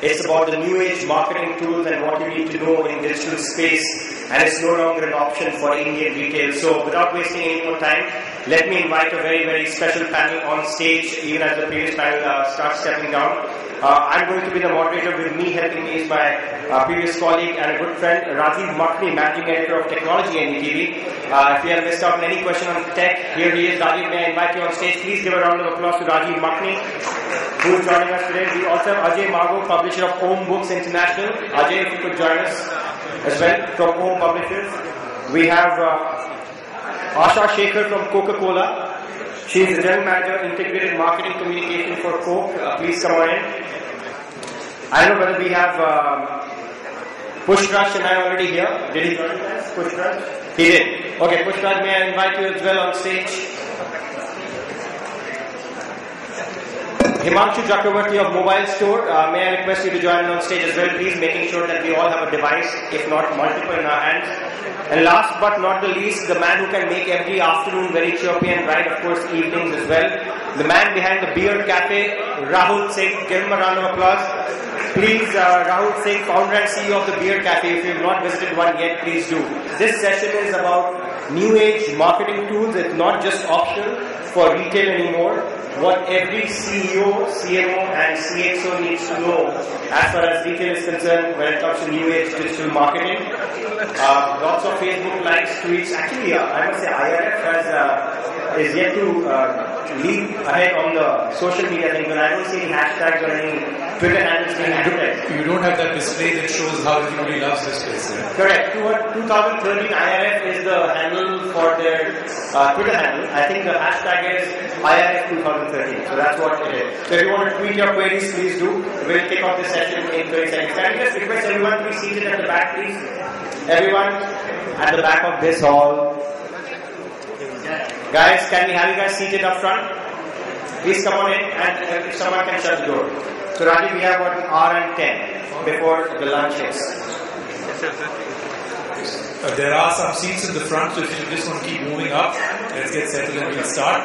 It's about the new age marketing tools and what you need to know in digital space, and it's no longer an option for Indian retail. So without wasting any more time, let me invite a very, very special panel on stage, even as the previous panel starts stepping down. I'm going to be the moderator. With me helping me is my previous colleague and a good friend, Rajiv Makhni, Managing Editor of Technology NDTV. If you have missed out on any question on tech, here he is. Rajiv, may I invite you on stage? Please give a round of applause to Rajiv Makhni, who is joining us today. We also have Ajay Mago, publisher of Om Books International. Ajay, if you could join us as well from Om Publishers. We have Asha Shekhar from Coca-Cola. She is the General Manager, Integrated Marketing Communication for Coke. Please come on in. I don't know whether we have Pushraj and I already here. Did he join us? Pushraj? He did. Okay, Pushraj, may I invite you as well on stage? Himanshu Chakravarti of Mobile Store, may I request you to join on stage as well, please, making sure that we all have a device, if not multiple in our hands. And last but not the least, the man who can make every afternoon very chirpy and bright, of course, evenings as well. The man behind the Beer Cafe, Rahul Singh. Give him a round of applause. Please, Rahul Singh, founder and CEO of the Beer Cafe. If you have not visited one yet, please do. This session is about new age marketing tools. It's not just optional for retail anymore. What every CEO, CMO and CXO needs to know as far as retail is concerned when it comes to new age digital marketing. Lots of Facebook likes, tweets. Actually, I must say IRF is yet to lead ahead on the social media thing, but I don't see any hashtags or any Twitter handles being advertised. You don't have that display that shows how everybody loves this place. Right? Correct. 2013 IRF is the handle for their Twitter handle. I think the hashtag is IRF 2013. So that's what it is. So if you want to tweet your queries, please do. We'll kick off this session in 30 seconds. Can I just request everyone to be seated at the back, please? Everyone at the back of this hall. Guys, can we have you guys seated up front? Please come on in, and if someone can shut the door. So Rajiv, we have about an hour and 10 before the lunch is. There are some seats in the front, so if you just want to keep moving up, let's get settled and we'll start.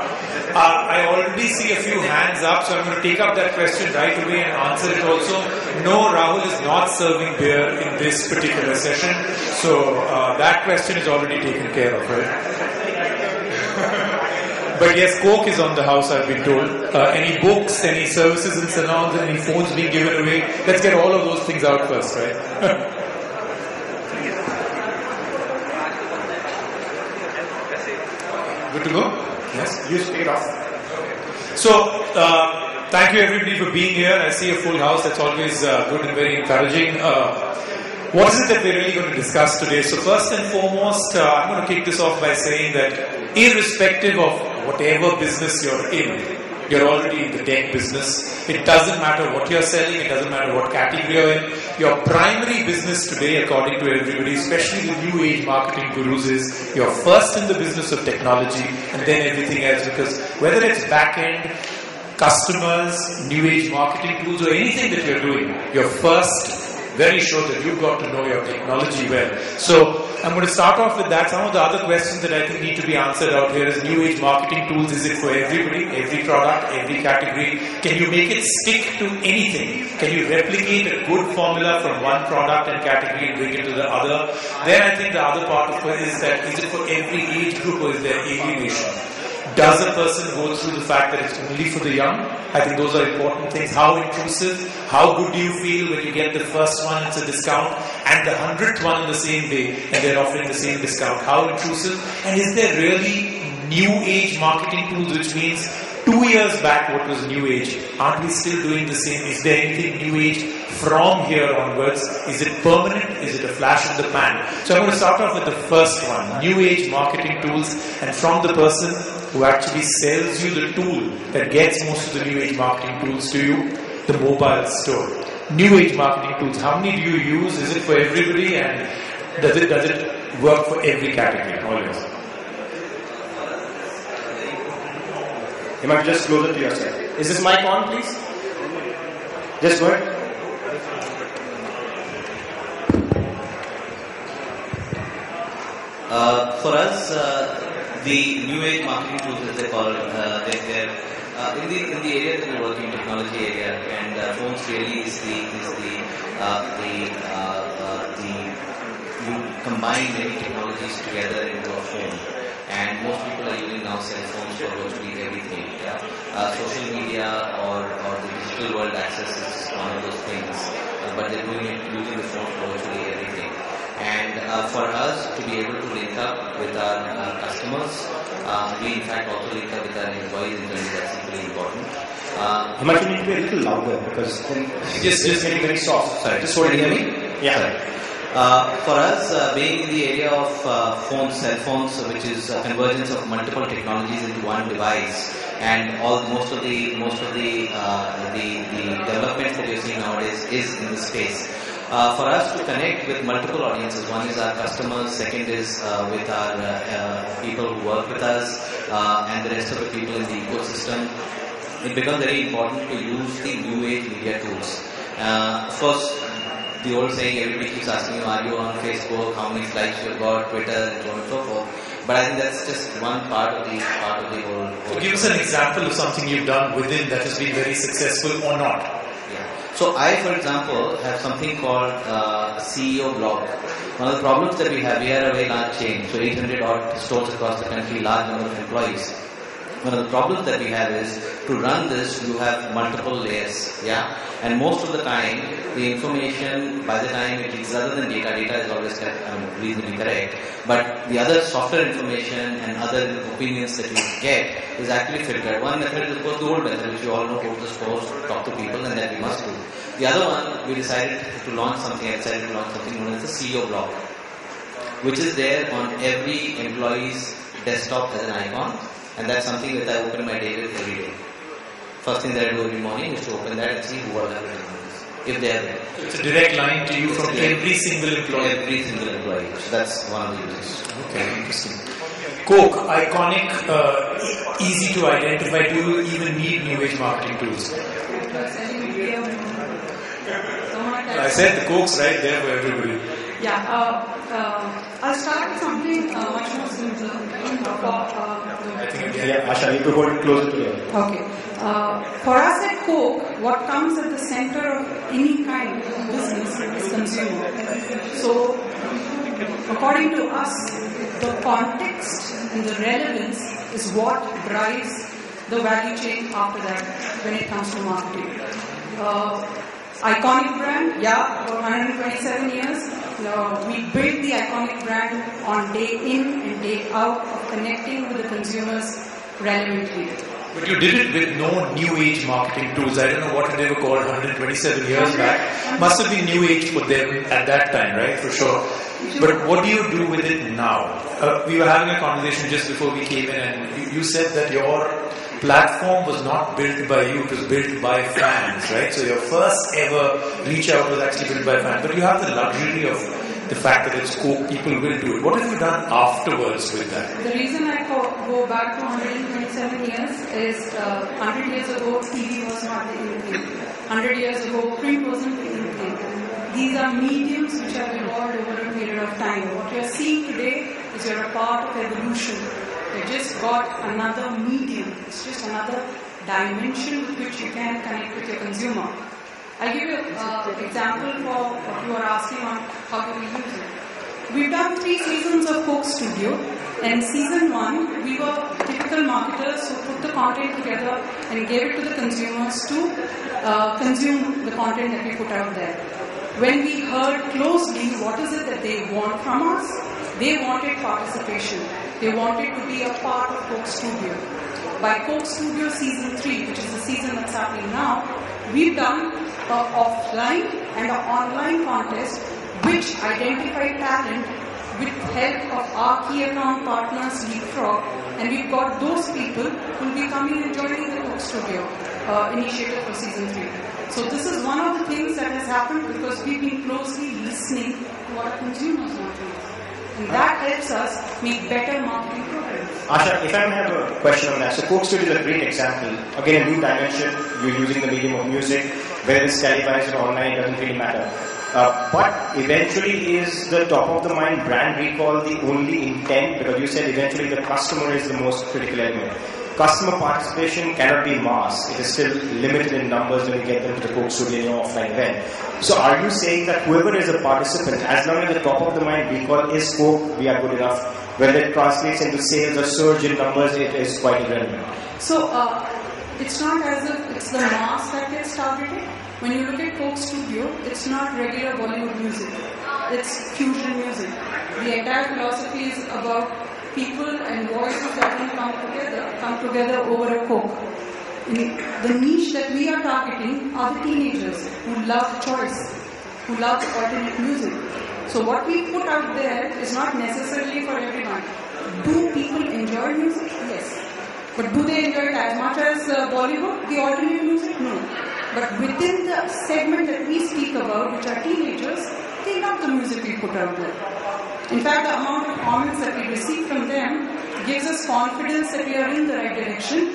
I already see a few hands up, so I'm going to take up that question right away and answer it also. No, Rahul is not serving beer in this particular session, so that question is already taken care of, right? But yes, Coke is on the house, I've been told. Any books, any services in salons, any phones being given away. Let's get all of those things out first, right? Good to go? Yes? You speak it off. So, thank you everybody for being here. I see a full house. That's always good and very encouraging. What is it that we're really going to discuss today? So first and foremost, I'm going to kick this off by saying that irrespective of whatever business you're in, you're already in the tech business. It doesn't matter what you're selling, it doesn't matter what category you're in. Your primary business today, according to everybody, especially the new age marketing gurus, is you're first in the business of technology and then everything else. Because whether it's back-end, customers, new age marketing tools, or anything that you're doing, you're first very sure that you've got to know your technology well. So I'm going to start off with that. Some of the other questions that I think need to be answered out here is new age marketing tools. Is it for everybody, every product, every category? Can you make it stick to anything? Can you replicate a good formula from one product and category and bring it to the other? Then I think the other part of it is that is it for every age group or is there alienation? Does a person go through the fact that it's only for the young? I think those are important things. How intrusive? How good do you feel when you get the first one, it's a discount, and the 100th one in the same day, and they're offering the same discount? How intrusive? And is there really new age marketing tools, which means 2 years back what was new age? Aren't we still doing the same? Is there anything new age from here onwards? Is it permanent? Is it a flash in the pan? So I'm going to start off with the first one, new age marketing tools, and from the person who actually sells you the tool that gets most of the new age marketing tools to you, the mobile store. New age marketing tools, how many do you use? Is it for everybody, and does it work for every category? Always. You might just close it to yourself. Is this mic on, please? Just go ahead. For us, the new age marketing tools, as they call, they're in the area that we're working, technology area, and phones really is you combine many technologies together into a phone, and most people are using now cell phones for virtually everything. Social media or the digital world access is one of those things, but they're doing it using the phone for virtually everything. And for us to be able to link up with our customers, we in fact also link up with our employees internally. That's equally important. Himanshu, you need to be a little louder because it's getting very soft. Sorry, just hold it. Can you hear me? Yeah. Sorry. For us, being in the area of phones, cell phones, which is a convergence of multiple technologies into one device, and most of the developments that you're seeing nowadays is in this space. For us to connect with multiple audiences, one is our customers, second is with our people who work with us, and the rest of the people in the ecosystem. It becomes very important to use the new age media tools. First, the old saying, everybody keeps asking you, are you on Facebook, how many likes you've got, Twitter, and so on and so forth. But I think that's just one part of the whole. Give us an example of something you've done within that has been very successful or not. Yeah. So I, for example, have something called CEO blog. One of the problems that we have, we are a very large chain, so 800 odd stores across the country, large number of employees. One of the problems that we have is to run this, you have multiple layers, yeah. And most of the time, the information, by the time it is other than data is always reasonably correct. But the other software information and other opinions that you get is actually filtered. One method is of course the old method, which you all know, go to the stores, talk to people, and that we must do. The other one, we decided to launch something. I decided to launch something known as the CEO blog, which is there on every employee's desktop as an icon. And that's something that I open my day with every day. First thing that I do every morning is to open that and see who are there. If they are there. It's a direct line to you from every single employee. Every single employee. So that's one of the uses. Okay, interesting. Coke, iconic, easy to identify. Do you even need new age marketing tools? I said the Coke's right there for everybody. Yeah, I'll start with something much more simple. Asha, you could hold it closer to you. Okay. For us at Coke, what comes at the center of any kind of business is consumer. So, according to us, the context and the relevance is what drives the value chain after that when it comes to marketing. Iconic brand, for 127 years. We built the iconic brand on day in and day out of connecting with the consumers relevantly. But you did it with no new age marketing tools. I don't know what they were called 127 years back. Must have been new age for them at that time, right? For sure. But what do you do with it now? We were having a conversation just before we came in, and you said that your platform was not built by you, it was built by fans, right? So your first ever reach out was actually built by fans. But you have the luxury of the fact that it's Coke, people will do it. What have you done afterwards with that? The reason I go back to 127 years is 100 years ago, TV was not the in thing. 100 years ago, print wasn't the in thing. These are mediums which have evolved over a period of time. What you're seeing today is you're a part of evolution. You just got another medium. It's just another dimension with which you can connect with your consumer. I'll give you an example for what you are asking on how do we use it. We've done 3 seasons of Coke Studio, and season 1 we were typical marketers who put the content together and gave it to the consumers to consume the content that we put out there. When we heard closely what is it that they want from us, they wanted participation. They wanted to be a part of Coke Studio. By Coke Studio Season 3, which is the season that's happening now, we've done an offline and an online contest which identified talent with help of our key account partners, Leapfrog, and we've got those people who will be coming and joining the Coke Studio initiative for Season 3. So this is one of the things that has happened because we've been closely listening to what our consumers want to know. And that helps us make better marketing programs. Asha, if I may have a question on that. So Coke Studio is a great example. Again, a new dimension. You're using the medium of music. Whether it's televised or online, it doesn't really matter. But eventually is the top of the mind brand recall the only intent? Because you said eventually the customer is the most critical element. customer participation cannot be mass. It is still limited in numbers when you get them to the Coke Studio in your offline event. So are you saying that whoever is a participant, as long as the top of the mind recall is Coke, we are good enough? Whether it translates into sales or surge in numbers, it is quite irrelevant. So it's not as if it's the mass that gets targeted. When you look at Coke Studio, it's not regular Bollywood music. It's fusion music. The entire philosophy is about people and voices that can come together over a Coke. The niche that we are targeting are the teenagers who love choice, who love alternate music. So what we put out there is not necessarily for everyone. Do people enjoy music? Yes. But do they enjoy it as much as Bollywood, the alternate music? No. But within the segment that we speak about, which are teenagers, they love the music we put out there. In fact, the amount of comments that we receive from them gives us confidence that we are in the right direction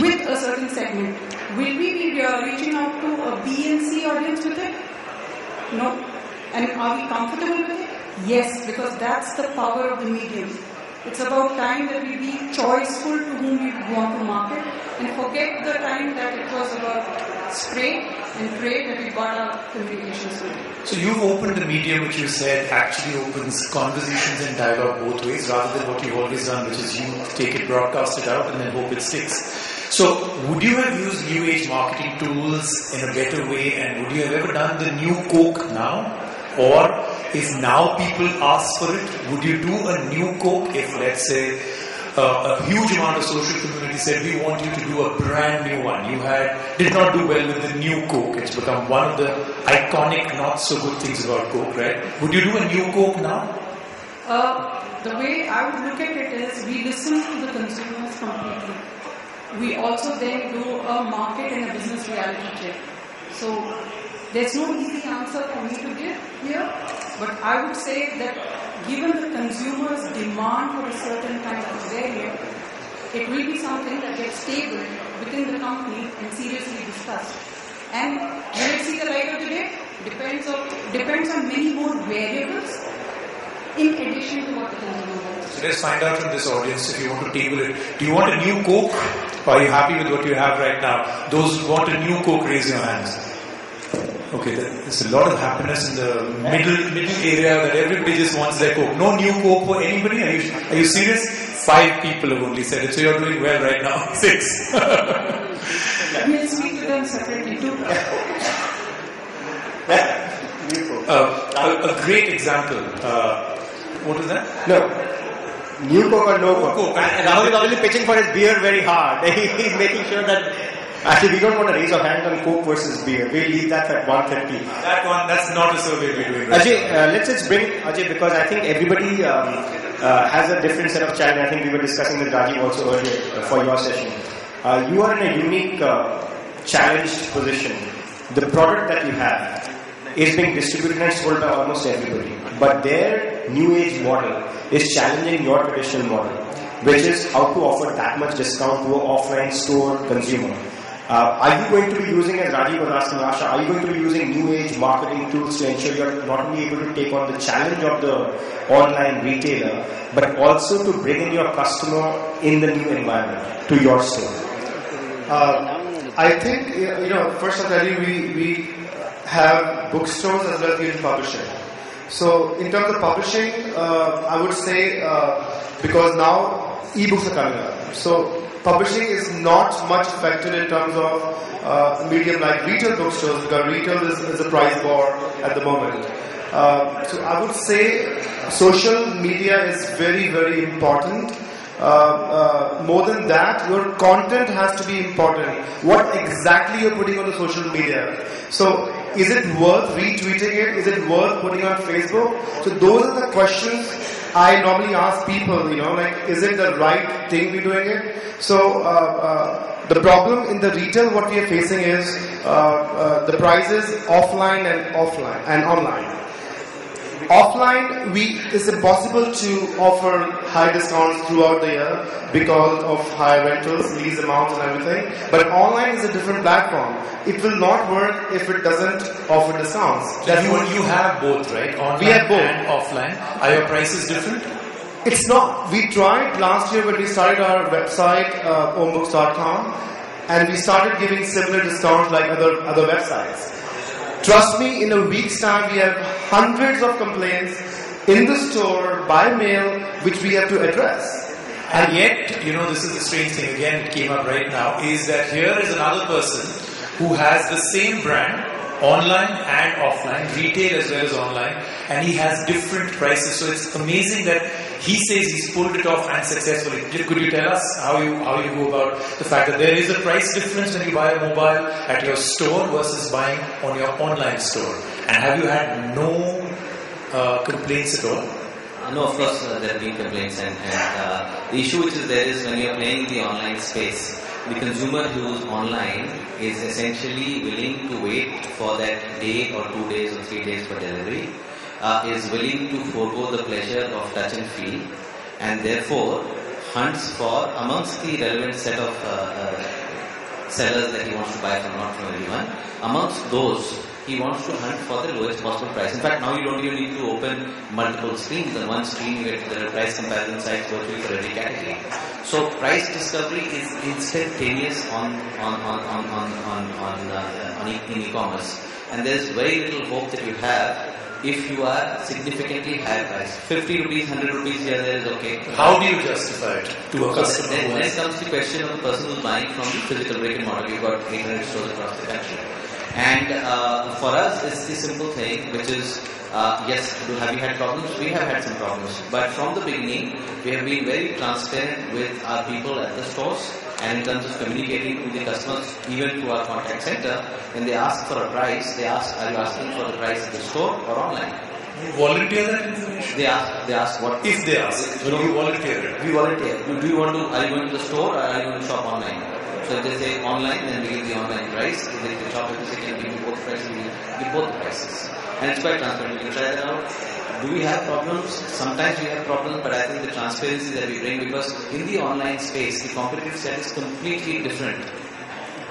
with a certain segment. Will we be reaching out to a B and C audience with it? No. And are we comfortable with it? Yes, because that's the power of the medium. It's about time that we be choiceful to whom we want to market and forget the time that it was about spray and pray that we bought our communications with. So you've opened a medium which you said actually opens conversations and dialogue both ways rather than what you've always done, which is you take it, broadcast it out and then hope it sticks. So would you have used new age marketing tools in a better way, and would you have ever done the new Coke now? Or if now people ask for it, would you do a new Coke if, let's say, a huge amount of social community said, we want you to do a brand new one. You did not do well with the new Coke. It's become one of the iconic, not so good things about Coke, right? Would you do a new Coke now? The way I would look at it is, we listen to the consumers completely. We also then do a market and a business reality check. So there's no easy answer for me to give here, but I would say that given the consumer's demand for a certain kind of variant, it will be something that gets tabled within the company and seriously discussed. And will it see the light of the day? Depends on many more variables in addition to what the consumer wants. So let's find out from this audience if you want to table it. Do you want a new Coke, or are you happy with what you have right now? Those who want a new Coke, raise your hands. Okay, there's a lot of happiness in the middle area that everybody just wants their Coke. No new Coke for anybody? Are you serious? 5 people have only said it, so you're doing well right now. 6. We'll speak to them separately too. A great example. What is that? No. New Coke or no Coke? Rahul is obviously pitching for his beer very hard. He's making sure that... Actually, we don't want to raise our hand on Coke versus beer. We'll leave that at 1:30. That's not a survey we're doing right Ajay, let's just bring Ajay, because I think everybody has a different set of challenge. I think we were discussing with Rajiv also earlier for your session. You are in a unique challenged position. The product that you have is being distributed and sold by almost everybody. But their new age model is challenging your traditional model, which is how to offer that much discount to an offline store consumer. Are you going to be using, as Rajiv was asking Asha, are you going to be using new age marketing tools to ensure you're not only able to take on the challenge of the online retailer, but also to bring in your customer in the new environment to your store? I think, first I'll tell you, we have bookstores as well as in publishing. So in terms of publishing, I would say, because now ebooks are coming up. So publishing is not much affected in terms of medium like retail bookstores, because retail is a price war at the moment. So I would say social media is very, very important. More than that, your content has to be important. What exactly you're putting on the social media. So is it worth retweeting it? Is it worth putting on Facebook? So those are the questions I normally ask people, is it the right thing we're doing it? So the problem in the retail, what we are facing is the prices offline and online. Offline, it's impossible to offer high discounts throughout the year because of high rentals, lease amounts and everything. But online is a different platform. It will not work if it doesn't offer discounts. You have both, right? Online we have both. And offline. Are your prices different? It's not. We tried last year when we started our website, omebooks.com, and we started giving similar discounts like other websites. Trust me, in a week's time, we have hundreds of complaints in the store, by mail, which we have to address. And yet, this is the strange thing, again, it came up right now, is that here is another person who has the same brand, online and offline, retail as well as online, and he has different prices. So it's amazing that he says he's pulled it off and successfully. Could you tell us how you go about the fact that there is a price difference when you buy a mobile at your store versus buying on your online store? And have you had no complaints at all? No, of course there have been complaints, and the issue which is there is when you are playing in the online space, the consumer who is online is essentially willing to wait for that day or 2 days or 3 days for delivery, is willing to forego the pleasure of touch and feel, and therefore hunts for, amongst the relevant set of sellers that he wants to buy from, not from everyone, amongst those he wants to hunt for the lowest possible price. In fact, now you don't even need to open multiple screens. On one screen, you get the price comparison sites virtually for every category. So price discovery is instantaneous in e-commerce, and there's very little hope that you have if you are significantly higher price. 50 rupees, 100 rupees here, there is okay. How do you justify it to a customer? Then comes the question of the person who's buying from the physical brick and mortar. You've got 800 stores across the country. And for us, it's the simple thing, which is, yes, have we had problems? We have had some problems. But from the beginning, we have been very transparent with our people at the stores, and in terms of communicating to the customers, even to our contact center. When they ask for a price, they ask, are you asking for the price at the store or online? You volunteer that information? They ask what? If they ask, so you volunteer it? We volunteer. Do you want to, are you going to the store or are you going to shop online? So if they say online, then we give the online price. If they shop, if they can give you both prices, we give both the prices. And it's quite transparent. You can try that out. Do we have problems? Sometimes we have problems, but I think the transparency that we bring, because in the online space, the competitive set is completely different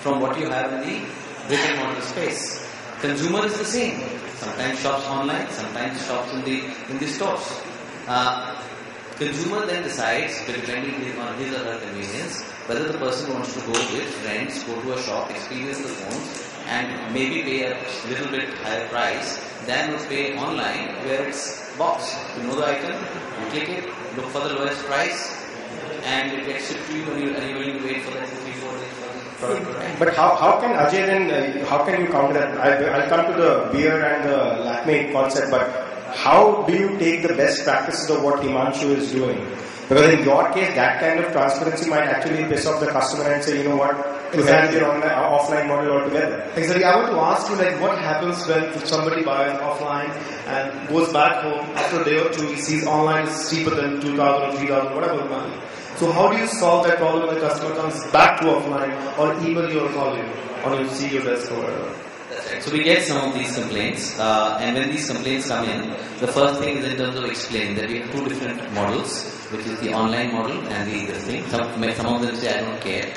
from what you have in the brick and mortar space. Consumer is the same. Sometimes shops online, sometimes shops in the stores. Consumer then decides, depending on his or her convenience, whether the person wants to go with friends, go to a shop, experience the phones, and maybe pay a little bit higher price than would pay online, where it's boxed. You know the item, you click it, look for the lowest price, and it gets shipped to you, and you're willing to wait for that 3-4 days for the product. But how can Ajay then, how can you counter that? I'll come to the beer and the Lakme concept, but how do you take the best practices of what Himanshu is doing? Because in your case, that kind of transparency might actually piss off the customer and say, you know what, you have your offline model altogether. Exactly. I want to ask you, like, what happens when somebody buys offline and goes back home after a day or two, he sees online is cheaper than 2,000 or 3,000, whatever the money. So how do you solve that problem when the customer comes back to offline or email you or call you or you see your desk or whatever? So we get some of these complaints, and when these complaints come in, the first thing is in terms of explaining that we have two different models, which is the online model and the thing. Some of them say I don't care.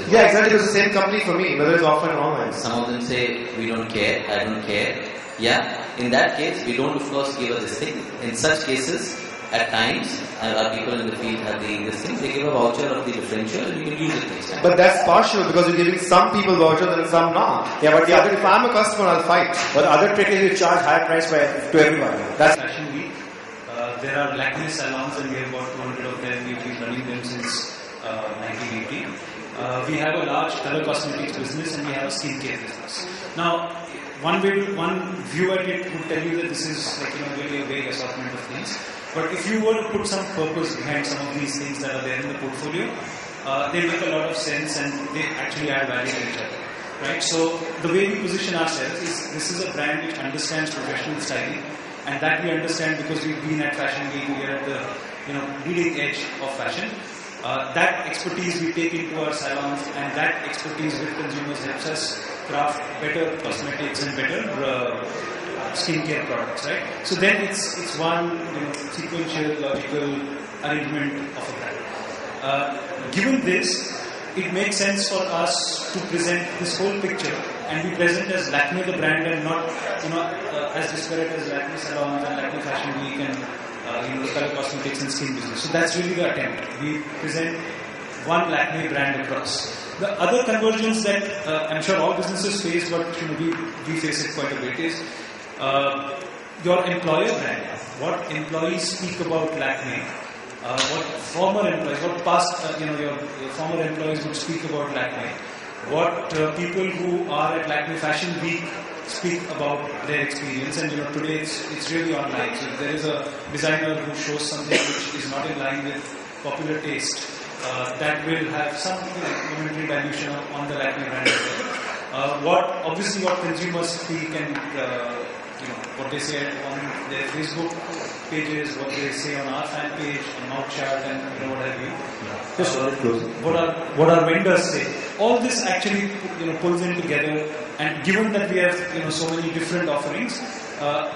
Yeah, exactly. It's the same company for me, whether it's offline or online. Some of them say we don't care, I don't care. Yeah, in that case, we don't of course give a this thing. In such cases, at times, our people in the field have this thing, they give a voucher of the differential and you can use it next time. But that's partial because you're giving some people vouchers and some not. Yeah, but the other, if I'm a customer, I'll fight. But the other trick is you charge higher price to everyone. That's Fashion Week. There are Lakme salons and we have got 200 of them. We've been running them since 1980. We have a large color cosmetics business and we have a skincare business. Now, one view at it would tell you that this is really a vague assortment of things. But if you were to put some purpose behind some of these things that are there in the portfolio, they make a lot of sense and they actually add value to each other. Right? So the way we position ourselves is this is a brand which understands professional styling, and that we understand because we've been at Fashion Week, we are at the leading edge of fashion. That expertise we take into our salons, and that expertise with consumers helps us craft better cosmetics and better skincare products, right? So then it's one sequential, logical arrangement of a brand. Given this, it makes sense for us to present this whole picture and be present as Lakme the brand and not as disparate as Lakme salons and Lakme Fashion Week and the color cosmetics and skin business. So that's really the attempt. We present one Lakme brand across. The other convergence that I'm sure all businesses face, but we face it quite a bit, is your employer brand. What employees speak about Lakme, what former employees, what past, your former employees would speak about Lakme, what people who are at Lakme Fashion Week speak about their experience. And today it's really online. So if there is a designer who shows something which is not in line with popular taste, that will have some momentary dilution on the Lakme brand. What consumers speak and what they say on their Facebook pages, what they say on our fan page, on Mouthchat, and what have you. Just what our vendors say. All this actually pulls in together, and given that we have so many different offerings,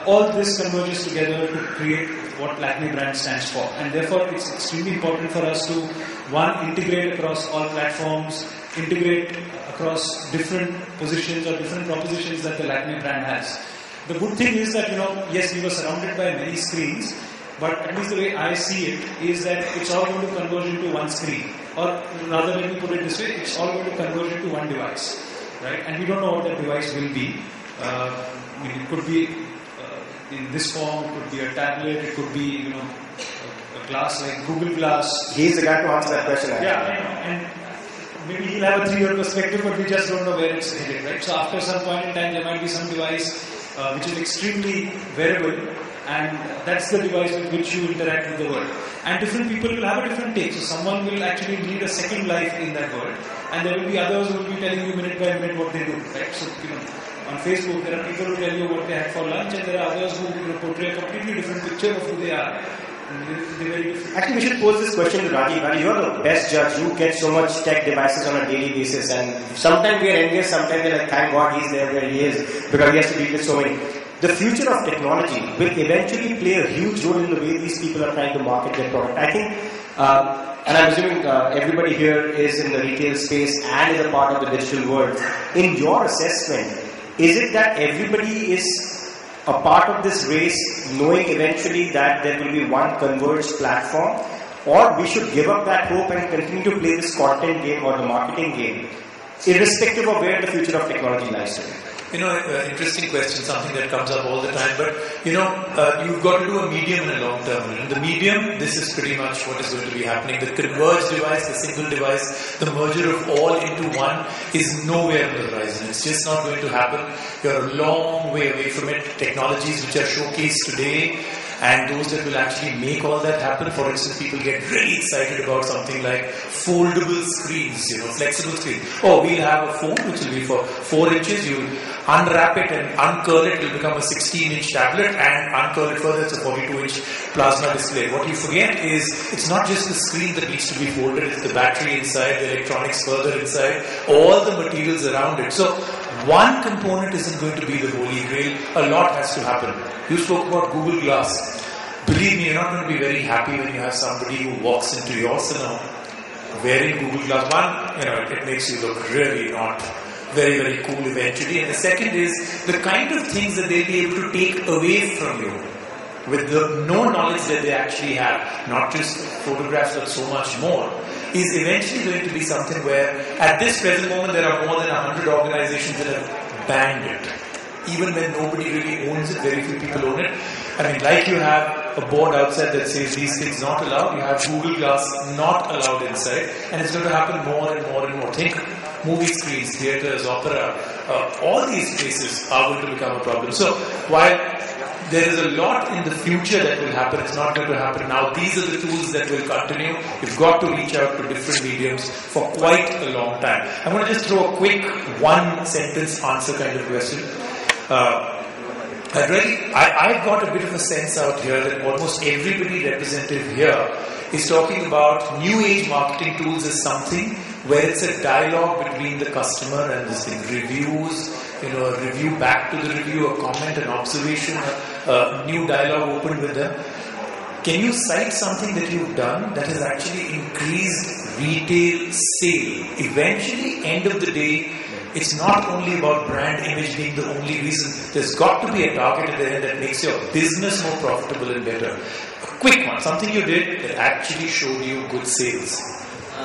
all this converges together to create what Lakme brand stands for. And therefore, it's extremely important for us to integrate across all platforms, integrate across different positions or different propositions that the Lakme brand has. The good thing is that, yes, we were surrounded by many screens, but at least the way I see it is that it's all going to converge into one screen. Or rather, let me put it this way, it's all going to converge into one device, right? And we don't know what that device will be. It could be in this form, it could be a tablet, it could be, a glass like Google Glass. He's the guy to answer that question. Yeah, and maybe he'll have a 3-year perspective, but we just don't know where it's headed, right? So after some point in time, there might be some device which is extremely wearable, and that's the device with which you interact with the world. And different people will have a different take. So someone will actually lead a second life in that world, and there will be others who will be telling you minute by minute what they do, right? So, on Facebook, there are people who tell you what they had for lunch, and there are others who portray a completely different picture of who they are. They're very different. Actually, we should pose this question to Rajiv. Rajiv, you're the best judge. You get so much tech devices on a daily basis, and sometimes we are envious, sometimes we're like, thank God he's there where he is, because he has to deal with so many. The future of technology will eventually play a huge role in the way these people are trying to market their product. I think, and I'm assuming everybody here is in the retail space and is a part of the digital world. In your assessment, is it that everybody is a part of this race, knowing eventually that there will be one converged platform, or we should give up that hope and continue to play this content game or the marketing game, irrespective of where the future of technology lies today? Interesting question, something that comes up all the time, but you've got to do a medium and a long term. In the medium, this is pretty much what is going to be happening. The converged device, the single device, the merger of all into one is nowhere on the horizon. It's just not going to happen. You're a long way away from it. Technologies which are showcased today and those that will actually make all that happen. For instance, people get really excited about something like foldable screens, flexible screens. Oh, we'll have a phone which will be for 4 inches. You unwrap it and uncurl it, it will become a 16-inch tablet, and uncurl it further, it's a 42-inch plasma display. What you forget is, it's not just the screen that needs to be folded, it's the battery inside, the electronics further inside, all the materials around it. So, one component isn't going to be the holy grail. A lot has to happen. You spoke about Google Glass. Believe me, you're not going to be very happy when you have somebody who walks into your salon wearing Google Glass. One, it makes you look really not very, very cool eventually. And the second is the kind of things that they'll be able to take away from you with the no knowledge that they actually have, not just photographs but so much more, is eventually going to be something where at this present moment there are more than 100 organizations that have banned it. Even when nobody really owns it, very few people own it. Like you have a board outside that says these things not allowed, you have Google Glass not allowed inside, and it's going to happen more and more and more. Think movie screens, theatres, opera, all these places are going to become a problem. So while there is a lot in the future that will happen, it's not going to happen now. These are the tools that will continue. You've got to reach out to different mediums for quite a long time. I'm going to just throw a quick one-sentence answer kind of question. I've got a bit of a sense out here that almost everybody represented here is talking about new age marketing tools as something where it's a dialogue between the customer and this thing. Reviews, a review back to the review, a comment, an observation, a new dialogue opened with them. Can you cite something that you've done that has actually increased retail sale? Eventually, end of the day, it's not only about brand image being the only reason. There's got to be a target at the end that makes your business more profitable and better. quick one, something you did that actually showed you good sales.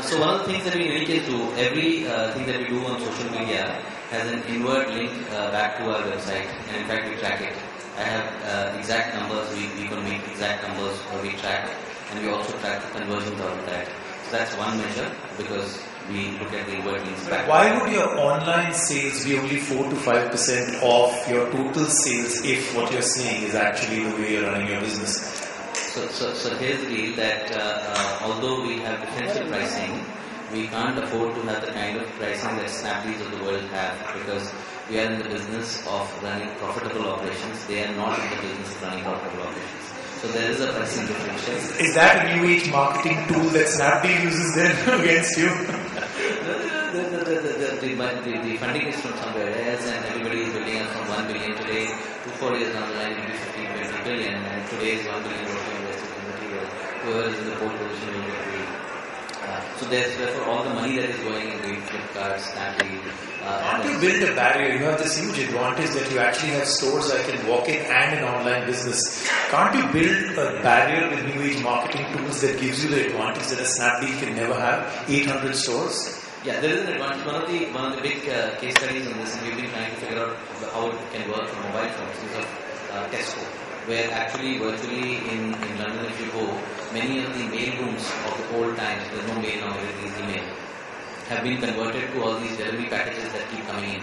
So one of the things that we really do, every thing that we do on social media has an inward link back to our website, and in fact we track it. I have exact numbers, we can make exact numbers we track, and we also track the conversions out of that. So that's one measure, because we look at the inward links back. Why would your online sales be only 4 to 5% of your total sales if what you're saying is actually the way you're running your business? So here's the deal that although we have differential pricing, we can't afford to have the kind of pricing that Snapdeals of the world have, because we are in the business of running profitable operations. They are not in the business of running profitable operations. So there is a pricing differential. Is that a new age marketing tool that Snapdeal uses then against you? The funding is from somewhere else, and everybody is building up from 1 billion today to 4 years down the line, it will be 15, 20 billion, and today is 1 billion invested in material. Whoever is in the pole position will get paid. So therefore all the money that is going into Flipkart, Snapdeal. Can't you build a barrier? You have this huge advantage that you actually have stores that can walk in and an online business. Can't you build a barrier with new age marketing tools that gives you the advantage that a Snapdeal can never have? 800 stores? Yeah, there is an advantage. One of the big case studies on this, and we've been trying to figure out how it can work for mobile phones, is of Tesco, where actually virtually in London, if you go, many of the mail rooms of the old times, there's no mail now, everything is email, have been converted to all these delivery packages that keep coming in.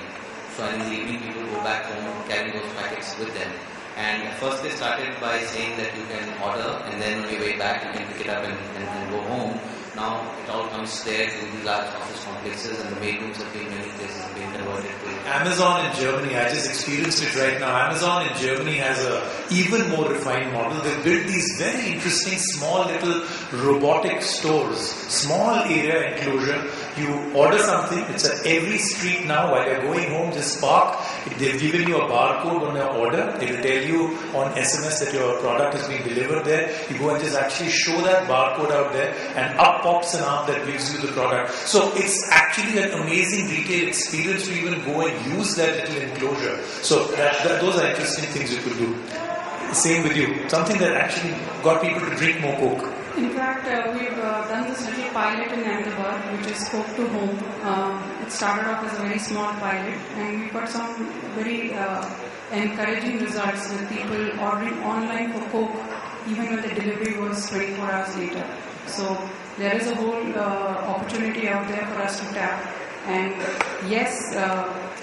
So in the evening, people go back home carrying those packets with them. And first they started by saying that you can order, and then on your way back you can pick it up and go home. Now it all comes there to the large office complexes, and the mail rooms have been many places have been converted to Amazon in Germany, I just experienced it right now. Amazon in Germany has a even more refined model. They built these very interesting small little robotic stores, small area enclosure. You order something, it's at every street now. While you're going home, just park. They've given you a barcode on your order. It will tell you on SMS that your product is being delivered there. You go and just actually show that barcode out there, and up pops an app that gives you the product. So it's actually an amazing retail experience to even go and use that little enclosure. So those are interesting things you could do. Same with you. Something that actually got people to drink more Coke. In fact, we've done this little pilot in Ahmedabad, which is Coke to Home. It started off as a very small pilot, and we got some very encouraging results with people ordering online for Coke, even when the delivery was 24 hours later. So there is a whole opportunity out there for us to tap. And yes,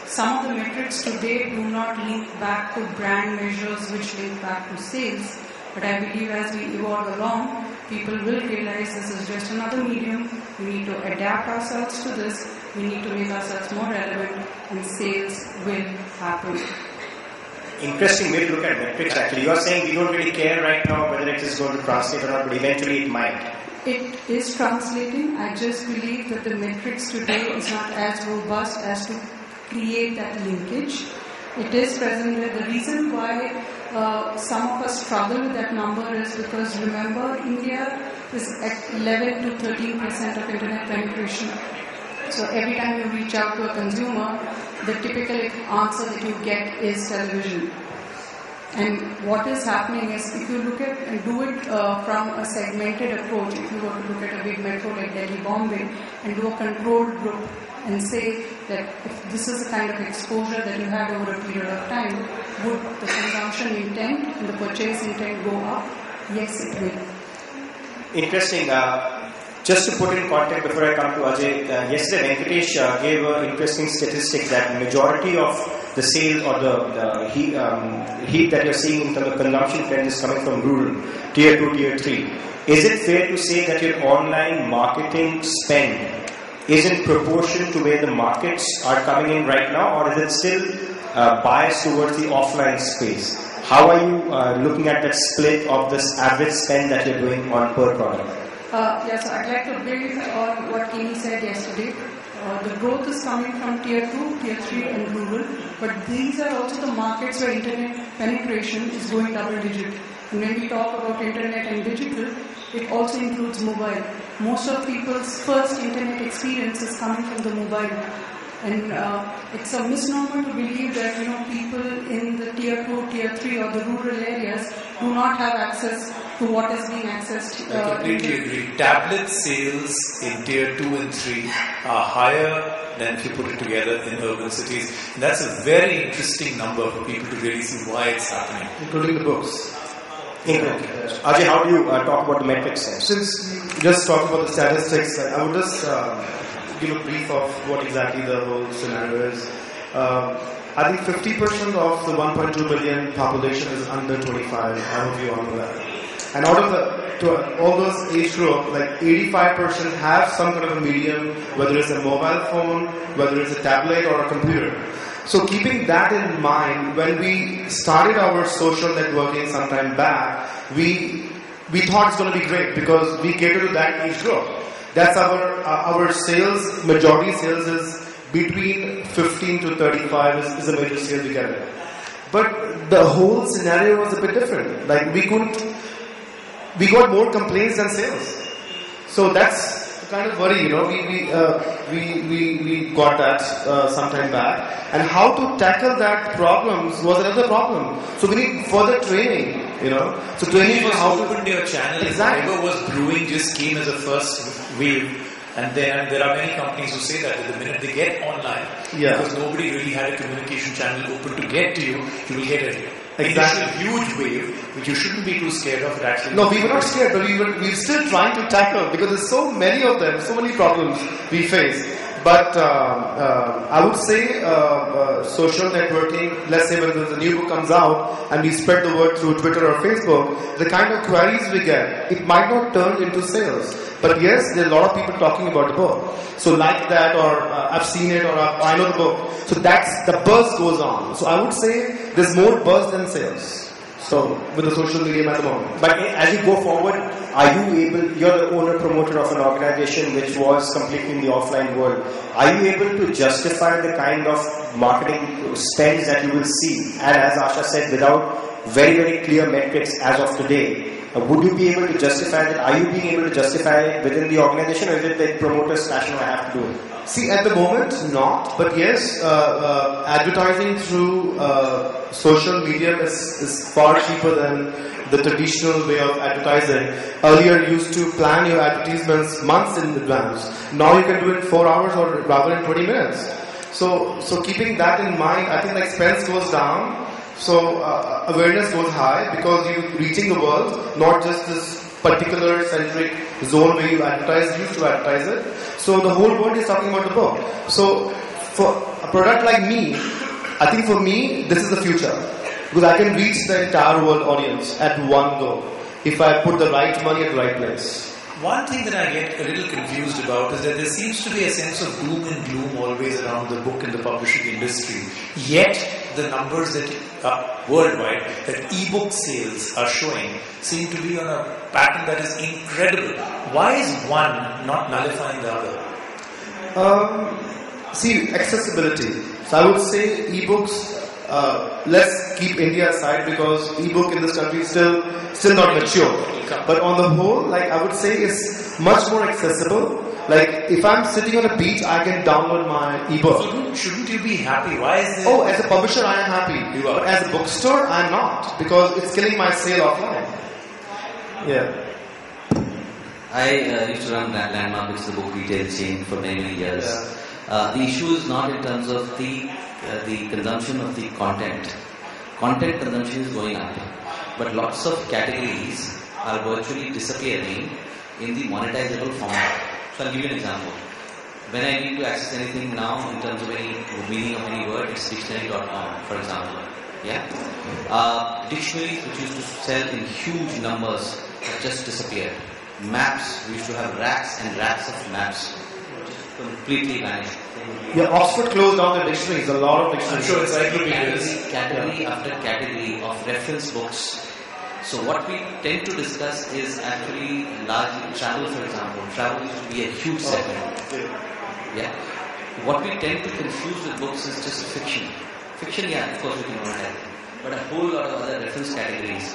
some of the metrics today do not link back to brand measures which link back to sales. But I believe as we evolve along, people will realize this is just another medium. We need to adapt ourselves to this. We need to make ourselves more relevant, and sales will happen. Interesting way to look at metrics actually. You are saying we don't really care right now whether it is going to translate or not, but eventually it might. It is translating. I just believe that the metrics today is not as robust as to create that linkage. It is present there. The reason why some of us struggle with that number is because, remember, India is at 11 to 13% of internet penetration. So every time you reach out to a consumer, the typical answer that you get is television. And what is happening is, if you look at and do it from a segmented approach, if you were to look at a big metro like Delhi, Bombay, and do a controlled group and say that if this is the kind of exposure that you had over a period of time, would the consumption intent and the purchase intent go up? Yes, it will. Interesting. Just to put in context before I come to Ajay, yesterday Venkatesh gave an interesting statistic that majority of the sales or the heat that you're seeing in terms of consumption trend is coming from rural, tier 2, tier 3. Is it fair to say that your online marketing spend is in proportion to where the markets are coming in right now, or is it still biased towards the offline space? How are you looking at that split of this average spend that you're doing on per product? Yes, I'd like to build on what Kini said yesterday. The growth is coming from tier 2, tier 3 and rural, but these are also the markets where internet penetration is going double digit. And when we talk about internet and digital, it also includes mobile. Most of people's first internet experience is coming from the mobile. And it's a misnomer to believe that people in the tier 2, tier 3 or the rural areas do not have access to what is being accessed. I completely agree. Tablet sales in tier 2 and 3 are higher than if you put it together in urban cities. And that's a very interesting number for people to really see why it's happening. Including the books. Ajay, how do you talk about the metrics? Since you just talked about the statistics, I would just give a brief of what exactly the whole scenario is. I think 50% of the 1.2 billion population is under 25. I hope you all know that. And out of all those age group, like 85% have some kind of a medium, whether it's a mobile phone, whether it's a tablet or a computer. So keeping that in mind, when we started our social networking some time back, we thought it's going to be great because we cater to that age group. That's our sales, majority sales is between 15 to 35 is a major sale we get. But the whole scenario was a bit different. Like we got more complaints than sales. So that's kind of worry, we got that some time back. And how to tackle that problems was another problem. So we need further training, So training You for how to opened your channel. Exactly. Whatever was brewing just came as a first wave. And then there are many companies who say that the minute they get online, because nobody really had a communication channel open to get to you, you will get a initial huge wave, which you shouldn't be too scared of. It actually No, we were not scared, but we were still trying to tackle because there's so many of them, so many problems we face. But I would say social networking, let's say when the new book comes out and we spread the word through Twitter or Facebook, the kind of queries we get, it might not turn into sales. But yes, there are a lot of people talking about the book. So like that, or I've seen it, or I know the book. So that's, the buzz goes on. So I would say there's more buzz than sales. So with the social media at the moment. But as you go forward, are you able, you're the owner promoter of an organization which was completely in the offline world. Are you able to justify the kind of marketing spends that you will see? And as Asha said, without very, very clear metrics as of today, would you be able to justify that? Are you being able to justify it within the organization, or is it the promoter's passion I have to do it? See, at the moment, not. But yes, advertising through social media is far cheaper than the traditional way of advertising. Earlier, you used to plan your advertisements months in advance. Now you can do it in 4 hours or rather in 20 minutes. So keeping that in mind, I think the expense goes down. So awareness goes high because you're reaching the world, not just this particular centric zone where you used to advertise it. So the whole world is talking about the book. So for a product like me, I think for me, this is the future. Because I can reach the entire world audience at one go if I put the right money at the right place. One thing that I get a little confused about is that there seems to be a sense of doom and gloom always around the book and the publishing industry. Yet, the numbers that worldwide that e-book sales are showing seem to be on a pattern that is incredible. Why is one not nullifying the other? See, accessibility. So I would say e-books, let's keep India aside because e-book in this country is still not mature. But on the whole, like I would say, it's much more accessible. Like if I'm sitting on a beach, I can download my e-book. So shouldn't you be happy? Why is there? Oh, as a publisher, I am happy. You are. But as a bookstore, I'm not because it's killing my sale offline. Yeah. I used to run that Landmark, which is a book retail chain, for many years. The issue is not in terms of the consumption of the content. Content consumption is going up, but lots of categories are virtually disappearing in the monetizable format. So I'll give you an example. When I need to access anything now in terms of any meaning of any word, it's dictionary.com, for example. Yeah. Dictionaries which used to sell in huge numbers have just disappeared. Maps, we used to have racks and racks of maps, completely vanished. Yeah, Oxford closed down the dictionaries, a lot of dictionaries. I'm sure encyclopedias. Category after category of reference books. So what we tend to discuss is actually large travel, for example. Travel used to be a huge segment. Yeah. What we tend to confuse with books is just fiction. Fiction, yeah, of course we can monetize. But a whole lot of other reference categories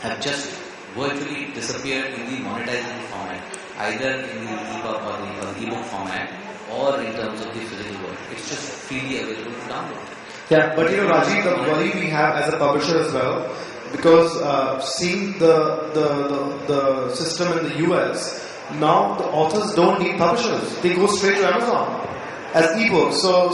have just virtually disappeared in the monetizable format, either in the EPUB or the ebook format, or in terms of the physical world. It's just freely available to download. Yeah, but Rajiv, the worry we have as a publisher as well, because seeing the system in the US, now the authors don't need publishers. They go straight to Amazon as ebooks. So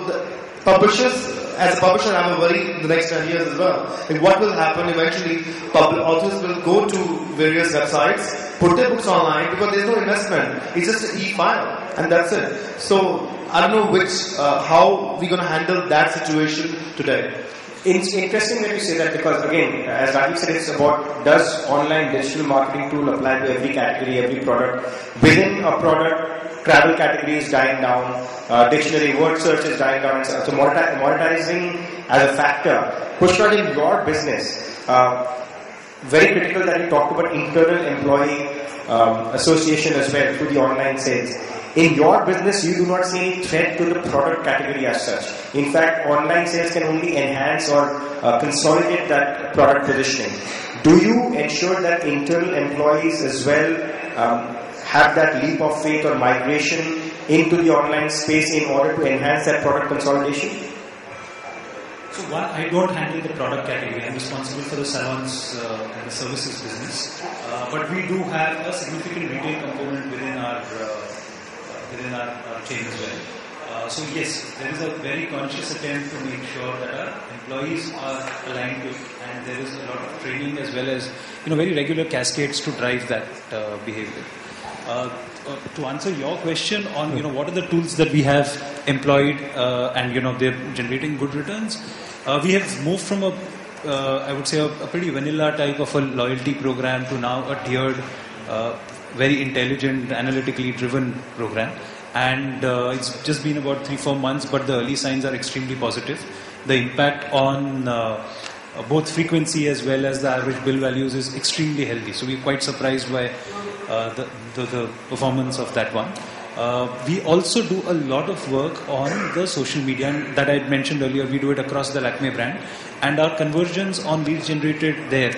the publishers, as a publisher, have a worry in the next 10 years as well. Like what will happen eventually? Authors will go to various websites, put their books online because there's no investment. It's just an e-file and that's it. So I don't know how we're going to handle that situation today. It's interesting that you say that because again, as Rajiv said, it's about does online digital marketing tool apply to every category, every product. Within a product, travel category is dying down, dictionary word search is dying down. So monetizing as a factor. Pushkar, in your business, very critical that you talked about internal employee association as well through the online sales. In your business, you do not see any threat to the product category as such. In fact, online sales can only enhance or consolidate that product positioning. Do you ensure that internal employees as well have that leap of faith or migration into the online space in order to enhance that product consolidation? So one, I don't handle the product category. I'm responsible for the salons and the services business. But we do have a significant retail component within our chain as well. So yes, there is a very conscious attempt to make sure that our employees are aligned to it, and there is a lot of training as well as very regular cascades to drive that behavior. To answer your question on what are the tools that we have employed and they're generating good returns, we have moved from I would say a pretty vanilla type of a loyalty program to now a tiered, very intelligent, analytically driven program. And it's just been about 3-4 months, but the early signs are extremely positive. The impact on both frequency as well as the average bill values is extremely healthy. So we're quite surprised by the performance of that one. We also do a lot of work on the social media, and that I had mentioned earlier. We do it across the Lakme brand, and our conversions on leads generated there.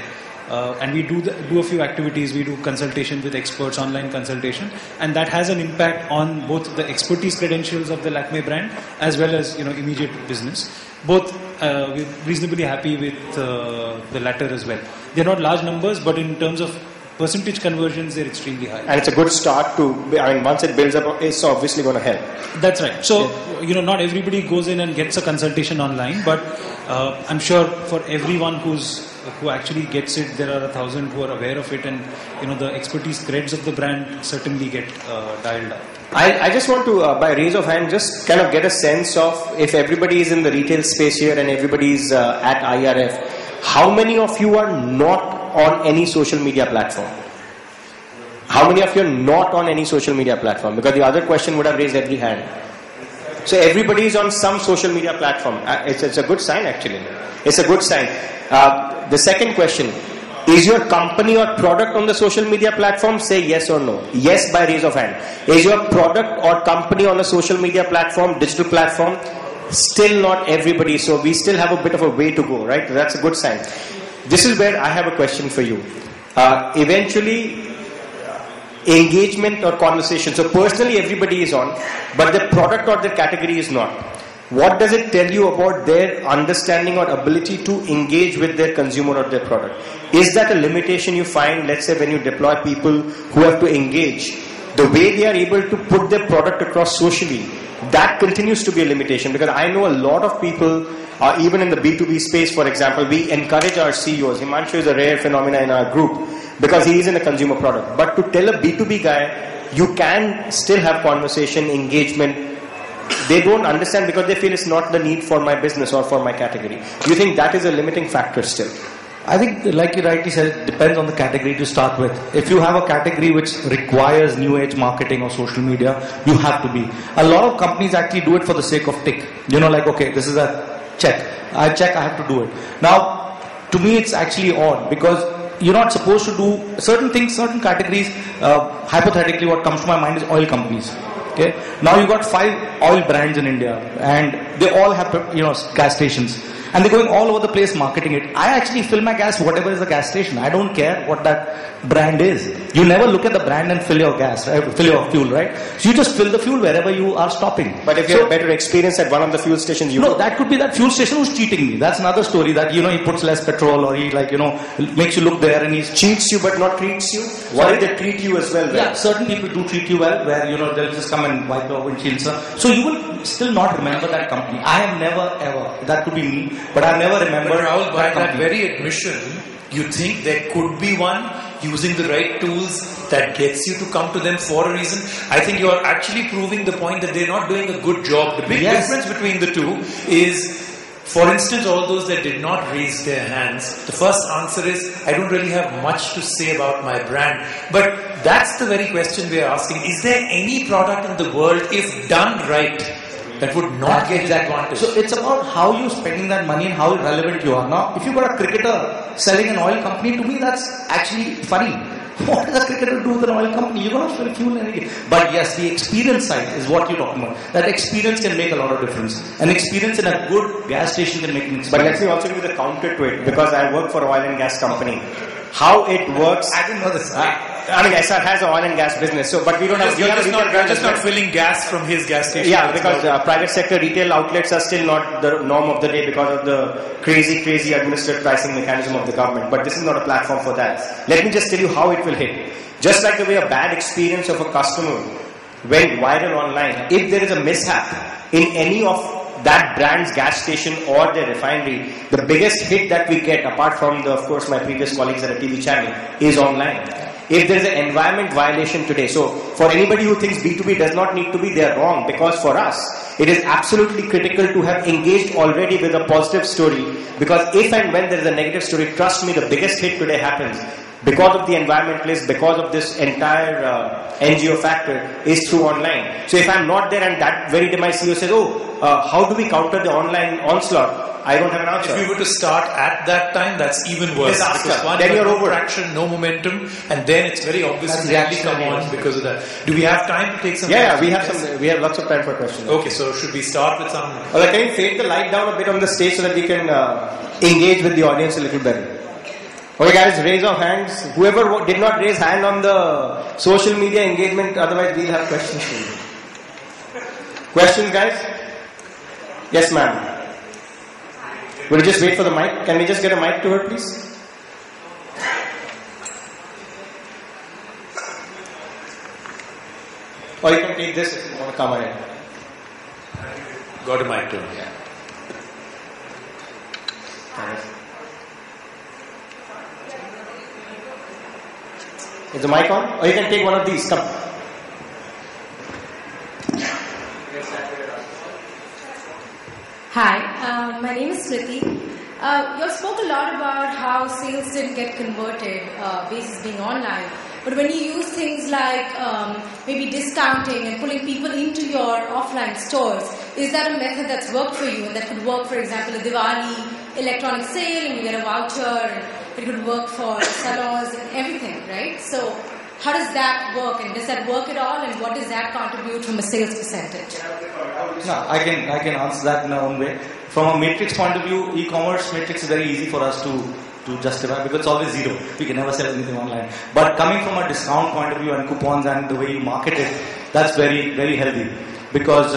And we do a few activities. We do consultation with experts, online consultation, and that has an impact on both the expertise credentials of the Lakme brand as well as immediate business. Both we're reasonably happy with the latter as well. They're not large numbers, but in terms of percentage conversions, they're extremely high. And it's a good start to, once it builds up, it's obviously going to help. That's right. So, not everybody goes in and gets a consultation online, but I'm sure for everyone who actually gets it, there are 1,000 who are aware of it, and the expertise creds of the brand certainly get dialed up. I just want to, by raise of hand, just kind of get a sense of if everybody is in the retail space here and everybody is at IRF, how many of you are not on any social media platform? How many of you are not on any social media platform? Because the other question would have raised every hand. So everybody is on some social media platform. It's a good sign actually. It's a good sign. The second question, is your company or product on the social media platform? Say yes or no. Yes by raise of hand. Is your product or company on a social media platform, digital platform? Still not everybody. So we still have a bit of a way to go, right? That's a good sign. This is where I have a question for you. Eventually, engagement or conversation. So personally, everybody is on, but the product or the category is not. What does it tell you about their understanding or ability to engage with their consumer or their product? Is that a limitation you find, let's say, when you deploy people who have to engage? The way they are able to put their product across socially, that continues to be a limitation, because I know a lot of people, even in the B2B space, for example, we encourage our CEOs. Himanshu is a rare phenomena in our group because he is in a consumer product. But to tell a B2B guy, you can still have conversation, engagement. They don't understand because they feel it's not the need for my business or for my category. Do you think that is a limiting factor still? I think, like you rightly said, it depends on the category to start with. If you have a category which requires new age marketing or social media, you have to be. A lot of companies actually do it for the sake of tick. Okay, this is a check. I have to do it. Now, to me, it's actually odd because you're not supposed to do certain things, certain categories. Hypothetically, what comes to my mind is oil companies. Okay. Now you've got 5 oil brands in India, and they all have gas stations. And they're going all over the place marketing it. I actually fill my gas, whatever is the gas station. I don't care what that brand is. You never look at the brand and fill your gas, right? Fill your fuel, right? So you just fill the fuel wherever you are stopping. But if you have a better experience at one of the fuel stations, you No, that could be that fuel station who's cheating me. That's another story that, he puts less petrol or he makes you look there and he's cheats you but not treats you. What if they treat you as well? Yeah, certain people do treat you well, where they'll just come and wipe your windshield. So you will still not remember that company. I have never ever. That could be me, but I've never remembered. But Rahul, by that company. very admission, you think there could be one using the right tools that gets you to come to them for a reason. I think you are actually proving the point that they're not doing a good job. The big difference between the two is, for instance, all those that did not raise their hands, the first answer is, I don't really have much to say about my brand. But that's the very question we are asking. Is there any product in the world, if done right, that would not get that advantage? So it's about how you're spending that money and how relevant you are. Now, if you've got a cricketer selling an oil company, to me that's actually funny. What does a cricketer do with an oil company? You're going to fill fuel and everything. But yes, the experience side is what you're talking about. That experience can make a lot of difference. An experience in a good gas station can make an experience. But let me also give you the counter to it, because I work for an oil and gas company. How it works, I didn't know this. SR has an oil and gas business, but we don't have. You're just not filling gas from his gas station. Yeah, because private sector retail outlets are still not the norm of the day because of the crazy administered pricing mechanism of the government. But this is not a platform for that. Let me just tell you how it will hit. Just like the way a bad experience of a customer went viral online, if there is a mishap in any of that brand's gas station or their refinery, the biggest hit that we get, apart from of course my previous colleagues at a TV channel, is online. If there is an environment violation today, so for anybody who thinks B2B does not need to be, they are wrong, because for us, it is absolutely critical to have engaged already with a positive story, because if and when there is a negative story, trust me, the biggest hit today happens because of the environmentalists, because of this entire NGO factor, is through online. So if I'm not there and that very day my CEO says, how do we counter the online onslaught? I don't have an answer. If we were to start at that time, that's even worse. Because one, then you're over. Traction, no momentum, and then it's very obvious to really come on because of that. Do we have time to take some? Yeah, we have lots of time for questions. Okay, so should we start with some? Can you fade the light down a bit on the stage so that we can engage with the audience a little better? Okay, guys, raise your hands. Whoever did not raise hand on the social media engagement, otherwise we'll have questions for you. Questions, guys? Yes, ma'am. Will you just wait for the mic? Can we just get a mic to her, please? Or you can take this if you want to come ahead. Got a mic to him. Yeah. Is the mic on? Or you can take one of these. Come. Hi, my name is Smriti. You spoke a lot about how sales didn't get converted basis being online. But when you use things like maybe discounting and pulling people into your offline stores, is that a method that's worked for you and that could work, for example, a Diwali electronic sale and you get a voucher, and it could work for salons and everything, right? So how does that work, and does that work at all, and what does that contribute from a sales percentage? No, I can answer that in my own way. From a matrix point of view, e-commerce matrix is very easy for us to justify because it's always zero. We can never sell anything online. But coming from a discount point of view and coupons and the way you market it, that's very, very healthy. Because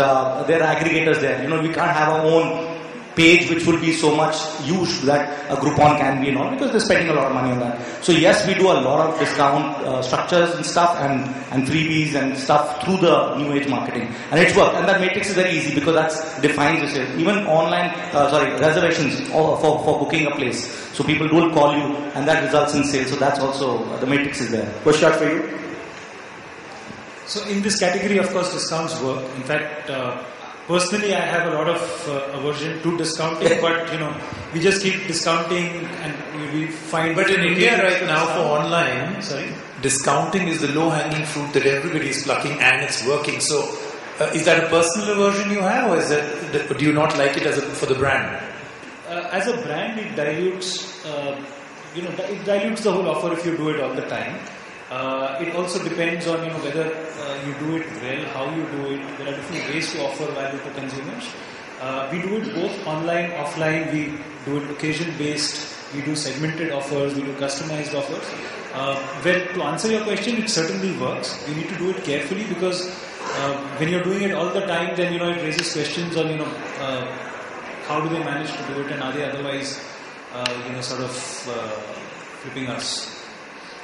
there are aggregators there. We can't have our own page which will be so much used that a Groupon can be, because they're spending a lot of money on that. So yes, we do a lot of discount structures and stuff and freebies and stuff through the new age marketing, and it's worked. And that matrix is very easy because that defines the sale. Even online, reservations for booking a place. So people will call you, and that results in sales. So that's also the matrix is there. Push out for you. So in this category, of course, discounts work. In fact, personally, I have a lot of aversion to discounting, but we just keep discounting and we find. But in India right now for online, discounting is the low-hanging fruit that everybody is plucking, and it's working. So, is that a personal aversion you have, or do you not like it for the brand? As a brand, it dilutes. It dilutes the whole offer if you do it all the time. It also depends on whether you do it well, how you do it. There are different ways to offer value to consumers. We do it both online, offline. We do it occasion-based. We do segmented offers. We do customized offers. Well, to answer your question, it certainly works. You need to do it carefully because when you're doing it all the time, then it raises questions on how do they manage to do it, and are they otherwise sort of flipping us.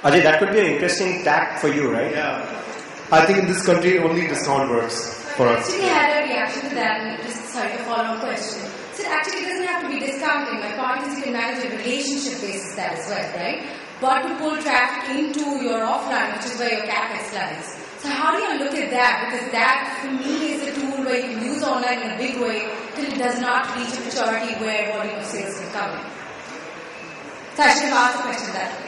Ajay, that could be an interesting tack for you, right? Yeah. I think in this country only discount works for us. Actually, I had a reaction to that, and just sorry, a follow-up question. So actually, it doesn't have to be discounting. My point is you can manage a relationship basis that as well, right? But to pull traffic into your offline, which is where your CapEx lies. So how do you look at that? Because that, for me, is a tool where you can use online in a big way till it does not reach a maturity where volume of sales can come in. So I should have asked the question that way.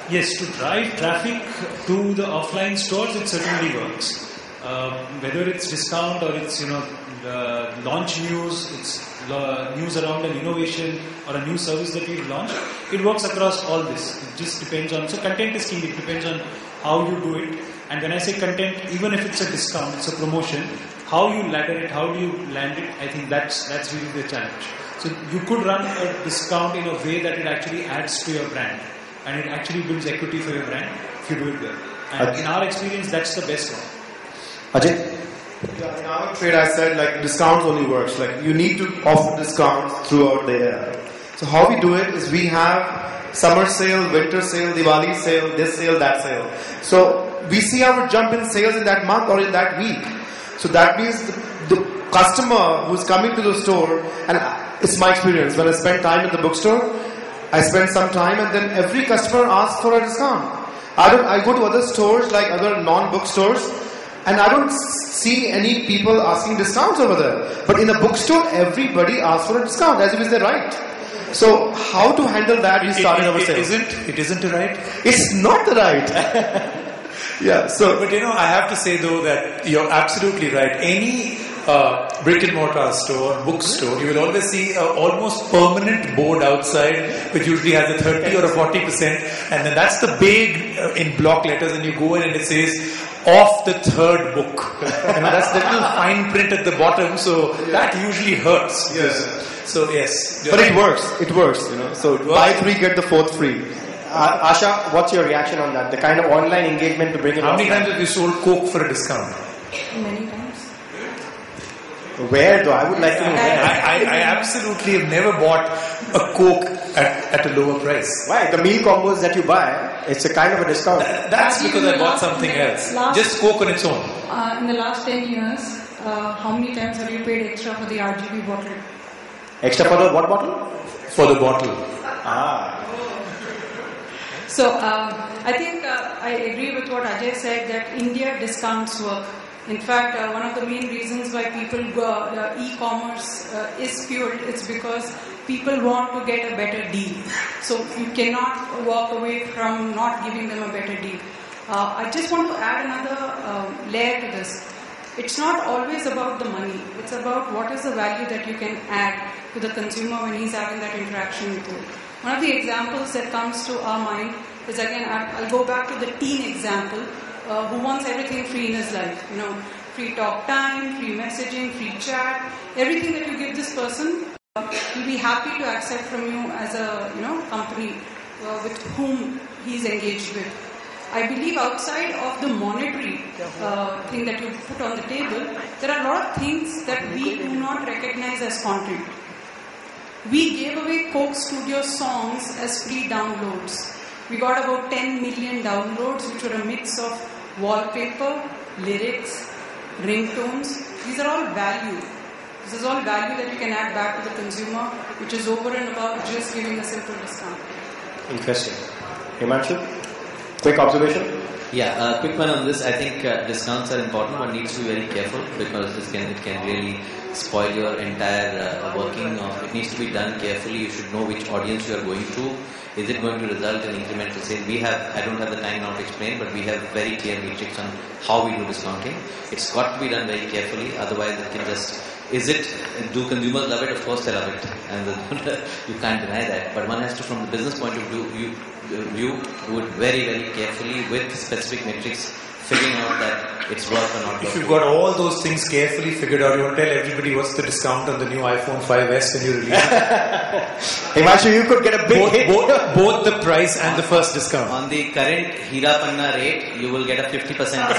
Yes, to drive traffic to the offline stores, it certainly works. Whether it's discount or it's launch news, it's news around an innovation or a new service that we've launched, it works across all this. It just depends on, so content is key, it depends on how you do it. And when I say content, even if it's a discount, it's a promotion, how you ladder it, how do you land it, I think that's really the challenge. So you could run a discount in a way that it actually adds to your brand. And it actually builds equity for your brand if you do it well. And in our experience, that's the best one. Ajay? Yeah, in our trade, I said discounts only works. You need to offer discounts throughout the year. So how we do it is we have summer sale, winter sale, Diwali sale, this sale, that sale. So we see our jump in sales in that month or in that week. So that means the customer who's coming to the store, and it's my experience, when I spend time at the bookstore, I spend some time and then every customer asks for a discount. I go to other stores like other non-book stores and I don't see any people asking discounts over there. But in a bookstore, everybody asks for a discount as if it's their right. So how to handle that? We started our sales. It isn't the right. It's not the right. Yeah. So, but I have to say though that you're absolutely right. Any brick and mortar store, bookstore, you will always see a almost permanent board outside which usually has a 30 or a 40%, and then that's the big in block letters, and you go in and it says off the third book. That's the little fine print at the bottom, so that usually hurts. yes. So yes, But it works. It works. So buy 3 get the 4th free. Asha, what's your reaction on that? The kind of online engagement to bring it. How many times have you sold Coke for a discount? Many times. Where though? I would like to know where. I absolutely have never bought a Coke at a lower price. Why? The meal combos that you buy, it's a kind of a discount. That's because I bought something else. Just Coke on its own. In the last 10 years, how many times have you paid extra for the RGB bottle? Extra for the what bottle? For the bottle. So I think I agree with what Ajay said that India discounts work. In fact, one of the main reasons why people e-commerce is fueled is because people want to get a better deal. So you cannot walk away from not giving them a better deal. I just want to add another layer to this. It's not always about the money. It's about what is the value that you can add to the consumer when he's having that interaction with you. One of the examples that comes to our mind is, again, I'll go back to the teen example. Who wants everything free in his life? Free talk time, free messaging, free chat, everything that you give this person, he'll be happy to accept from you as a company with whom he's engaged with. I believe outside of the monetary thing that you put on the table, there are a lot of things that we do not recognize as content. We gave away Coke Studio songs as free downloads. We got about 10 million downloads, which were a mix of wallpaper, lyrics, ringtones. These are all value. This is all value that you can add back to the consumer, which is over and above just giving a simple discount. Interesting. Himanshu, quick observation? Yeah, quick one on this. I think discounts are important. One needs to be very careful because it can really spoil your entire working. It needs to be done carefully. You should know which audience you are going to. Is it going to result in incremental sales? I don't have the time now to explain, but we have very clear metrics on how we do discounting. It's got to be done very carefully, otherwise it can just, do consumers love it? Of course they love it, and you can't deny that. But one has to, from the business point of view, do it very, very carefully with specific metrics figuring out that it's work or not work. If you've got all those things carefully figured out, you want to tell everybody what's the discount on the new iPhone 5S when you release it? Himanshu, you could get a big hit. Both the price and the first discount. On the current Hira Panna rate, you will get a 50% discount.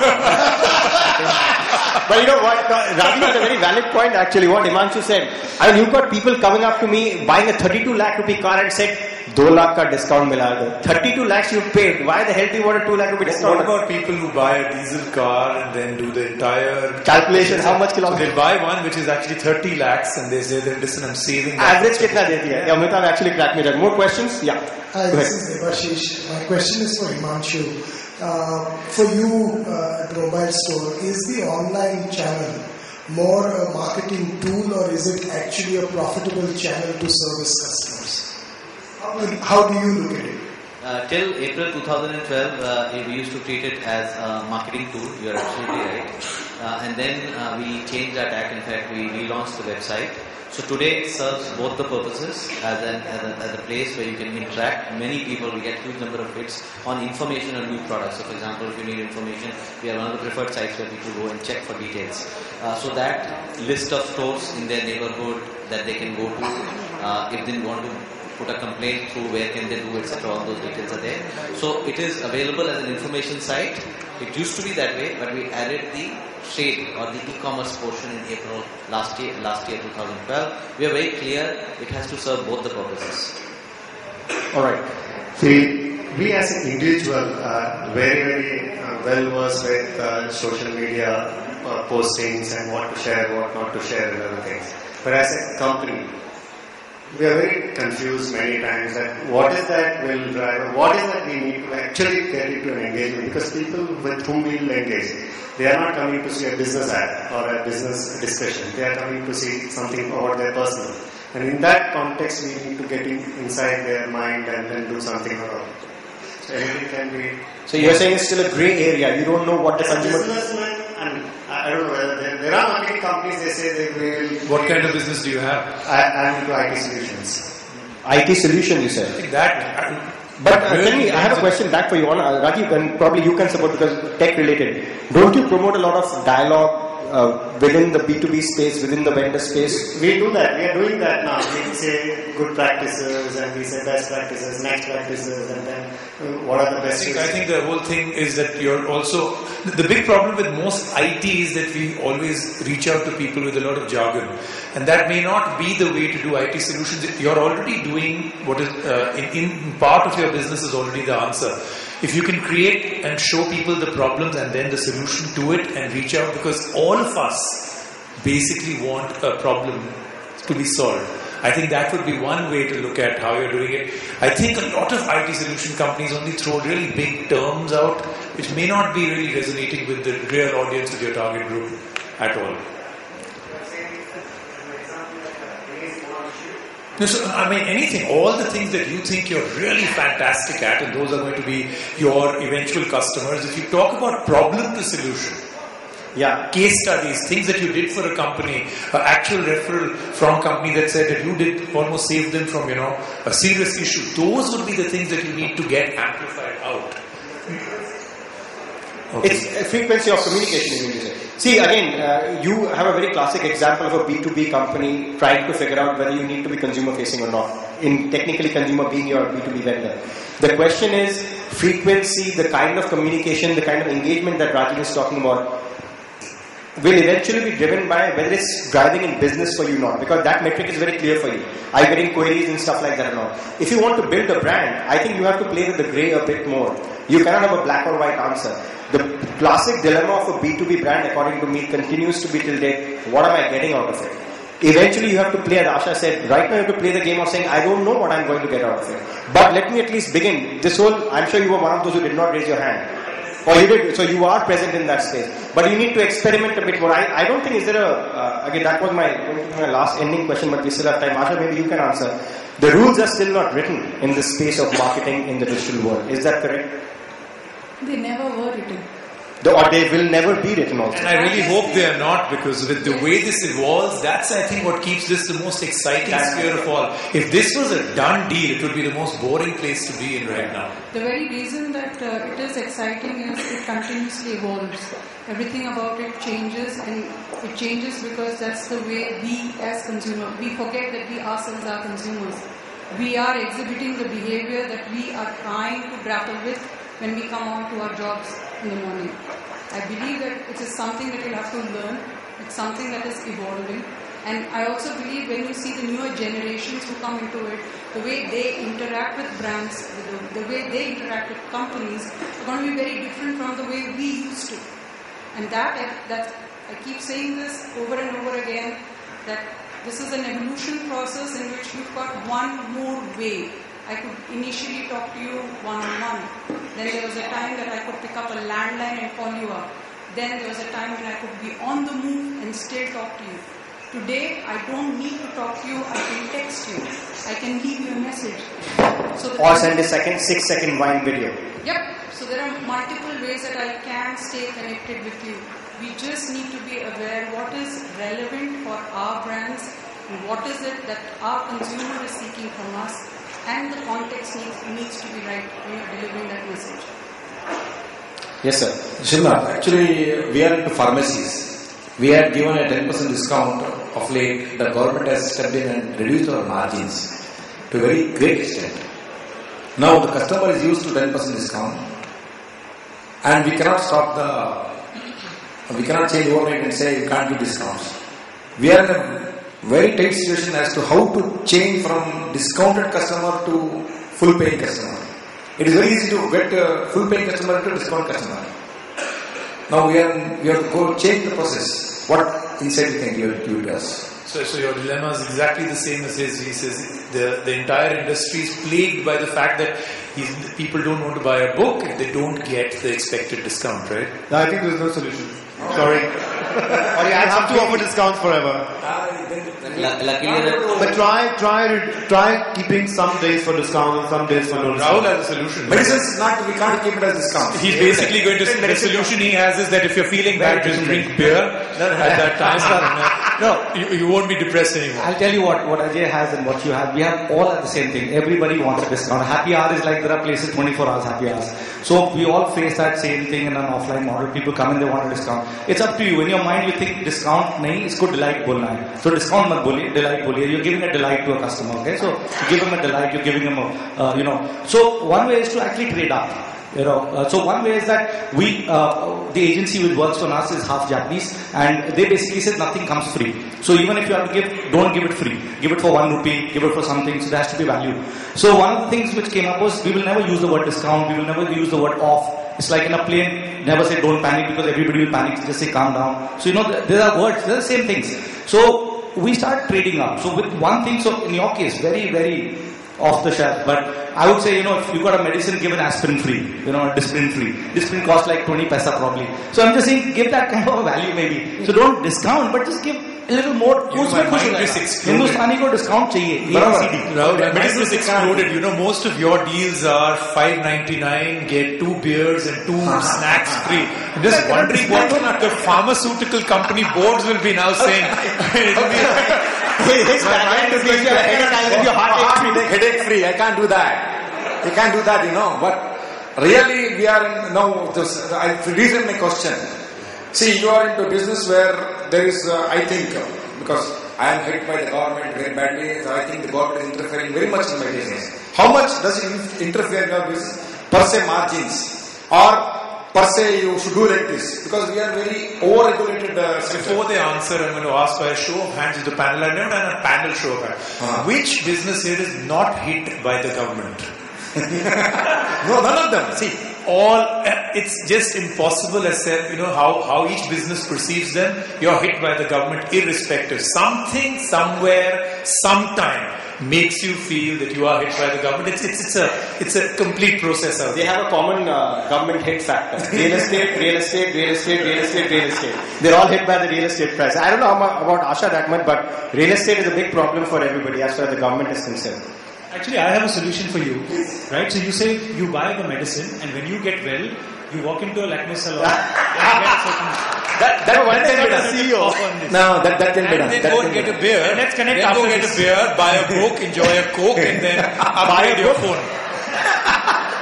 But you know what, Rajiv has a very valid point actually, what Himanshu said. I mean, you've got people coming up to me buying a 32 lakh rupee car and said, 2 lakh ka discount mila do. 32 lakhs you paid. Why the hell do you want a 2 lakh rupee discount? What about people who buy a diesel car and then do the entire calculation, how much kilometers? So they'll buy one which is actually 30 lakhs and they say, listen, I'm saving that. Average kitna deti hai? Amitabh actually cracked me that. More questions? Yeah. Hi, this is Devashish. My question is for Himanshu. For you at Mobile Store, is the online channel more a marketing tool or is it actually a profitable channel to service customers? How do you look at it? Till April 2012, we used to treat it as a marketing tool. You are absolutely right. And then we changed our tack. In fact, we relaunched the website. So today it serves both the purposes as a place where you can interact. Many people, we get huge number of hits on information on new products. So for example, if you need information, we are one of the preferred sites where people go and check for details. So that list of stores in their neighborhood that they can go to, if they want to put a complaint through, where can they do, etc. All those details are there. So it is available as an information site. It used to be that way, but we added the trade or the e-commerce portion in April last year 2012. We are very clear it has to serve both the purposes. Alright. See, we as an individual are very well versed with social media postings and what to share, what not to share and other things. But as a company, we are very confused many times that what is that will drive, what is that we need to actually get into an engagement, because people with whom we will engage, they are not coming to see a business ad or a business discussion, they are coming to see something about their personal. And in that context we need to get inside their mind and then do something about it. So anything can be... So you're saying it's still a grey area, you don't know what the consumer... Businessman, and I don't know whether there are marketing companies, they say they will... What kind of business do you have? I'm into IT solutions. IT solution, you said? I think that... But tell me, I have a question back for you. Rajiv, and probably you can support because tech related. Don't you promote a lot of dialogue within the B2B space, within the vendor space? We do that. We are doing that now. We say good practices and we say best practices, next practices, and then what are the best ways. I think the whole thing is that you're also... The big problem with most IT is that we always reach out to people with a lot of jargon. And that may not be the way to do IT solutions. You're already doing what is, in part of your business is already the answer. If you can create and show people the problems and then the solution to it and reach out, because all of us basically want a problem to be solved. I think that would be one way to look at how you're doing it. I think a lot of IT solution companies only throw really big terms out, which may not be really resonating with the real audience of your target group at all. No, so, I mean, anything, all the things that you think you're really fantastic at, and those are going to be your eventual customers. If you talk about problem to solution, case studies, things that you did for a company, actual referral from a company that said that you did almost save them from, a serious issue, those would be the things that you need to get amplified out. Okay. It's a frequency of communication, you say. See, again, you have a very classic example of a B2B company trying to figure out whether you need to be consumer facing or not. In technically consumer being your B2B vendor. The question is frequency, the kind of communication, the kind of engagement that Rajiv is talking about will eventually be driven by whether it's driving in business for you or not, because that metric is very clear for you. Are you getting queries and stuff like that or not? If you want to build a brand, I think you have to play with the grey a bit more. You cannot have a black or white answer. The classic dilemma of a B2B brand, according to me, continues to be till date, what am I getting out of it? Eventually you have to play, as Asha said, right now you have to play the game of saying, I don't know what I'm going to get out of it. But let me at least begin. This whole, I'm sure you were one of those who did not raise your hand. Or you did, so you are present in that space. But you need to experiment a bit more. I don't think, is there again, that was my last ending question, but we still have time. Asha, maybe you can answer. The rules are still not written in the space of marketing in the digital world. Is that correct? They never were written. Or they will never be written also. And I really hope they are not, because with the way this evolves, that's I think what keeps this the most exciting sphere of all. If this was a done deal, it would be the most boring place to be in right now. The very reason that it is exciting is it continuously evolves. Everything about it changes, and it changes because that's the way we as consumers, we forget that we ourselves are consumers. We are exhibiting the behavior that we are trying to grapple with when we come out to our jobs in the morning. I believe that it is something that you'll have to learn. It's something that is evolving. And I also believe when you see the newer generations who come into it, the way they interact with brands, the way they interact with companies, are going to be very different from the way we used to. And that I keep saying this over and over again, that this is an evolution process in which you've got one more way. I could initially talk to you one-on-one. Then there was a time that I could pick up a landline and call you up. Then there was a time when I could be on the move and still talk to you. Today, I don't need to talk to you, I can text you. I can leave you a message. Or send a 6-second Vine video. Yep. So there are multiple ways that I can stay connected with you. We just need to be aware what is relevant for our brands and what is it that our consumer is seeking from us, and the context needs to be right when you're delivering that message. Yes, sir. Shimla, actually we are into pharmacies. We had given a 10% discount of late. The government has stepped in and reduced our margins to a very great extent. Now the customer is used to 10% discount, and we cannot change overnight and say you can't give discounts. We are in a very tight situation as to how to change from discounted customer to full paying customer. It is very easy to get a full paying customer to discount customer. Now we have to go change the process. What insight you can give to us? So your dilemma is exactly the same as his. He says the entire industry is plagued by the fact that people don't want to buy a book if they don't get the expected discount, right? No, I think there's no solution. Sorry. Or you have to offer discounts forever. But try keeping some days for discount and some days for no discount. Rahul has a solution. Medicine is not, we can't keep it as discount. He's basically going to say the solution he has is that if you're feeling bad, just drink beer at that time. No, you won't be depressed anymore. I'll tell you what Ajay has and what you have. We have all at the same thing. Everybody wants a discount. Happy hour is like there are places 24 hours happy hours. So we all face that same thing in an offline model. People come in, they want a discount. It's up to you. In your mind, you think discount nahi, isko delight bolna hai. So discount mat boliye, delight boliye. You're giving a delight to a customer. Okay, so you give him a delight. You're giving him a, So one way is to actually trade up. So one way is that the agency which works on us is half Japanese, and they basically said nothing comes free. So even if you have to give, don't give it free. Give it for 1 rupee, give it for something, so there has to be value. So one of the things which came up was, we will never use the word discount, we will never use the word off. It's like in a plane, never say don't panic because everybody will panic, just say calm down. So there are words, they're the same things. So we start trading up. So with one thing, so in your case, very, very off the shelf, but I would say, if you got a medicine, give an aspirin free, Disprin free. Disprin costs like 20 paisa probably. So I'm just saying, give that kind of a value maybe. So don't discount, but just give a little more. My mind just exploded. Hindustani ko discount chahiye. My mind just exploded. Most of your deals are $5.99, get 2 beers and 2 snacks free. I'm just wondering what the pharmaceutical company boards will be now saying. It'll be my mind is going to headache free. I can't do that. You can't do that, But really, we are now. I reason my question. See, you are into a business where there is, I think, because I am hit by the government very badly, so I think the government is interfering very much in my business. How much does it interfere in your business? Per se margins, or per se you should do like this, because we are very over-regulated sector. Before they answer, I'm going to ask by a show of hands to the panel. I've never done a panel show of hands. Which business here is not hit by the government? No, none of them. See, it's just impossible as said, how each business perceives them. You're hit by the government irrespective. Something, somewhere, sometime makes you feel that you are hit by the government. It's a complete process out there. They have a common government hit factor. Real estate. They're all hit by the real estate price. I don't know about Asha that much, but real estate is a big problem for everybody as far as the government is concerned. Actually, I have a solution for you, right? So you say you buy the medicine, and when you get well, You walk into a Lakme salon, and get certain. That can be done. CEO. No, that can be done. Then go and get a beer. Let's connect Then go after get this. a beer, buy a book, enjoy a Coke, and then upgrade your phone.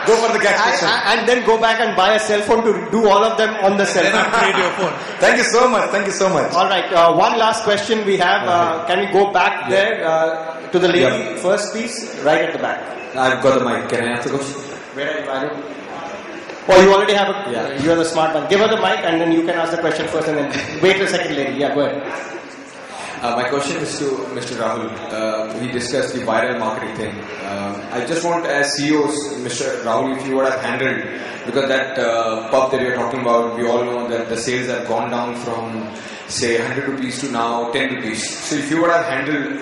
Go for the gas station. And then go back and buy a cell phone to do all of them on the cell Then phone. upgrade your phone. Thank you so much. Thank you so much. All right, one last question we have. Can we go back there to the lady first, please? Right at the back. I've got the mic. Can I ask the question? Where are you? I don't. Oh, you already have a. Yeah. You are the smart one. Give her the mic and then you can ask the question first and then wait a second, lady. Yeah, go ahead. My question is to Mr. Rahul. He discussed the viral marketing thing. I just want, as CEOs, Mr. Rahul, if you would have handled, because that pub that we are talking about, we all know that the sales have gone down from, say, 100 rupees to now 10 rupees. So if you would have handled,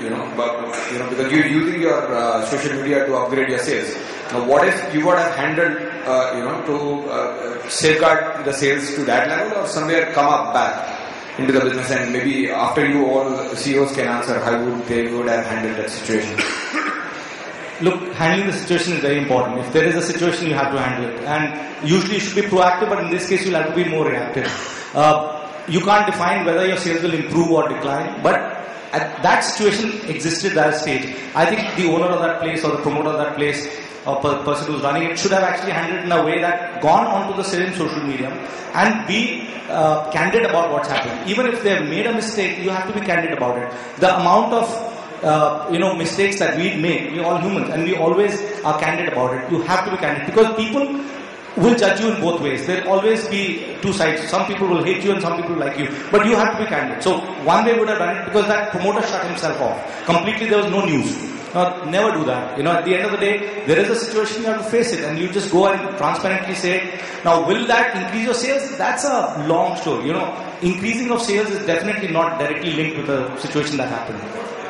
because you're using your social media to upgrade your sales. Now, what if you would have handled, to safeguard the sales to that level, or somewhere come up back into the business, and maybe after you all CEOs can answer how they would have handled that situation? Look, handling the situation is very important. If there is a situation, you have to handle it. And usually you should be proactive, but in this case, you'll have to be more reactive. You can't define whether your sales will improve or decline, but that situation existed at that stage. I think the owner of that place or the promoter of that place or person who's running it should have actually handled it in a way that gone onto the same social media and be candid about what's happening. Even if they've made a mistake, you have to be candid about it. The amount of mistakes that we make, we're all humans and we always are candid about it. You have to be candid because people will judge you in both ways. There'll always be two sides. Some people will hate you and some people like you. But you have to be candid. So one way would have done it because that promoter shut himself off. Completely there was no news. Never do that. At the end of the day, there is a situation, you have to face it and you just go and transparently say, now will that increase your sales? That's a long story. Increasing of sales is definitely not directly linked with the situation that happened.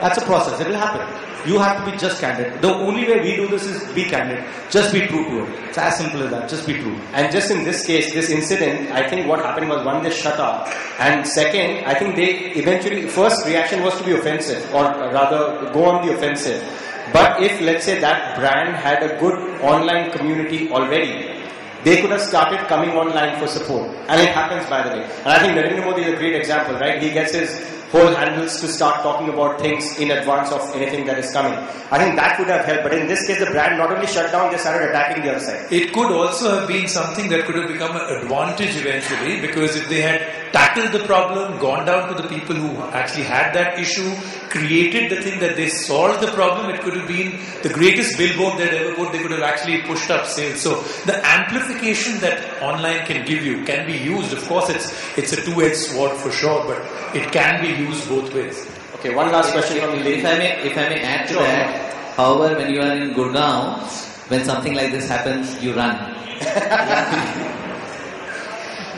That's a process. It will happen. You have to be just candid. The only way we do this is be candid. Just be true to it. It's as simple as that. Just be true. And just in this case, this incident, I think what happened was one, they shut up. And second, I think they eventually, first reaction was to be offensive or rather go on the offensive. But if let's say that brand had a good online community already, they could have started coming online for support. And it happens, by the way. And I think Narendra Modi is a great example, right? He gets his whole handles to start talking about things in advance of anything that is coming. I think that would have helped. But in this case, the brand not only shut down, they started attacking the other side. It could also have been something that could have become an advantage eventually, because if they had tackled the problem, gone down to the people who actually had that issue, created the thing that they solved the problem, it could have been the greatest billboard they'd ever put. They could have actually pushed up sales. So the amplification that online can give you can be used. Of course, it's a two-edged sword for sure, but it can be used both ways. Okay, one last question from the lady. If I may add to that, however, when you are in Gurgaon, when something like this happens, you run.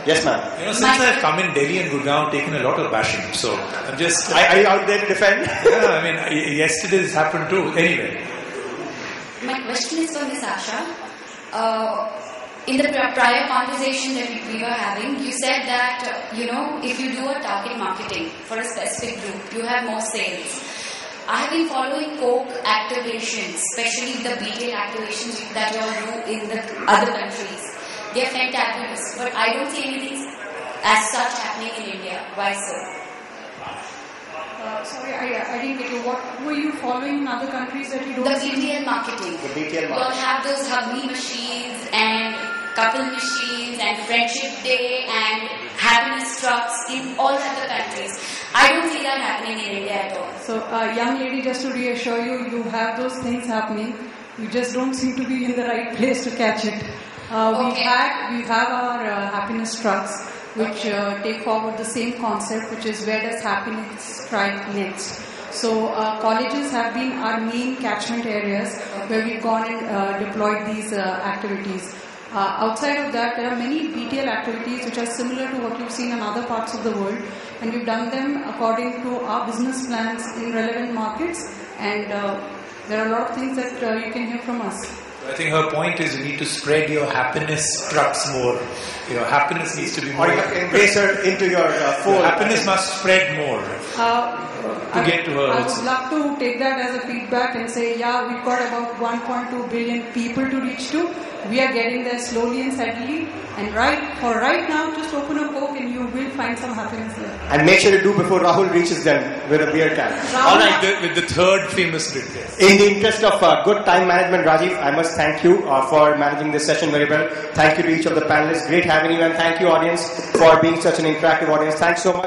Yes, ma'am. Since I've come in Delhi and Gurgaon, I've taken a lot of bashing. So I'm just... Are you out there to defend? Yeah, yesterday this happened too. Anyway. My question is for Ms. Asha. In the prior conversation that we were having, you said that, if you do a target marketing for a specific group, you have more sales. I have been following Coke activations, especially the BTL activations that you all do in the other countries. They are fantabulous, but I don't see anything as such happening in India. Why so? Sorry, I didn't get you. What were you following in other countries that you don't The see? BTL marketing. The BTL You all marketing. have those hug me machines and couple machines and friendship day and happiness trucks in all other countries. I don't see that happening in India at all. So, young lady, just to reassure you, you have those things happening. You just don't seem to be in the right place to catch it. We have our happiness trucks, which take forward the same concept, which is where does happiness strike next. So colleges have been our main catchment areas where we've gone and deployed these activities. Outside of that, there are many BTL activities which are similar to what you've seen in other parts of the world, and we've done them according to our business plans in relevant markets, and there are a lot of things that you can hear from us. I think her point is you need to spread your happiness trucks more. Your happiness needs to be more. Or you have to embrace her into your fold. Happiness must spread more to get to her I also. would love to take that as a feedback and say, yeah, we've got about 1.2 billion people to reach to. We are getting there slowly and steadily. And right now, just open a Coke and you will find some happiness there. And make sure to do before Rahul reaches them with a beer can. All right, with the third famous bit there. In the interest of good time management, Rajiv, I must thank you for managing this session very well. Thank you to each of the panelists. Great having you, and thank you, audience, for being such an interactive audience. Thanks so much.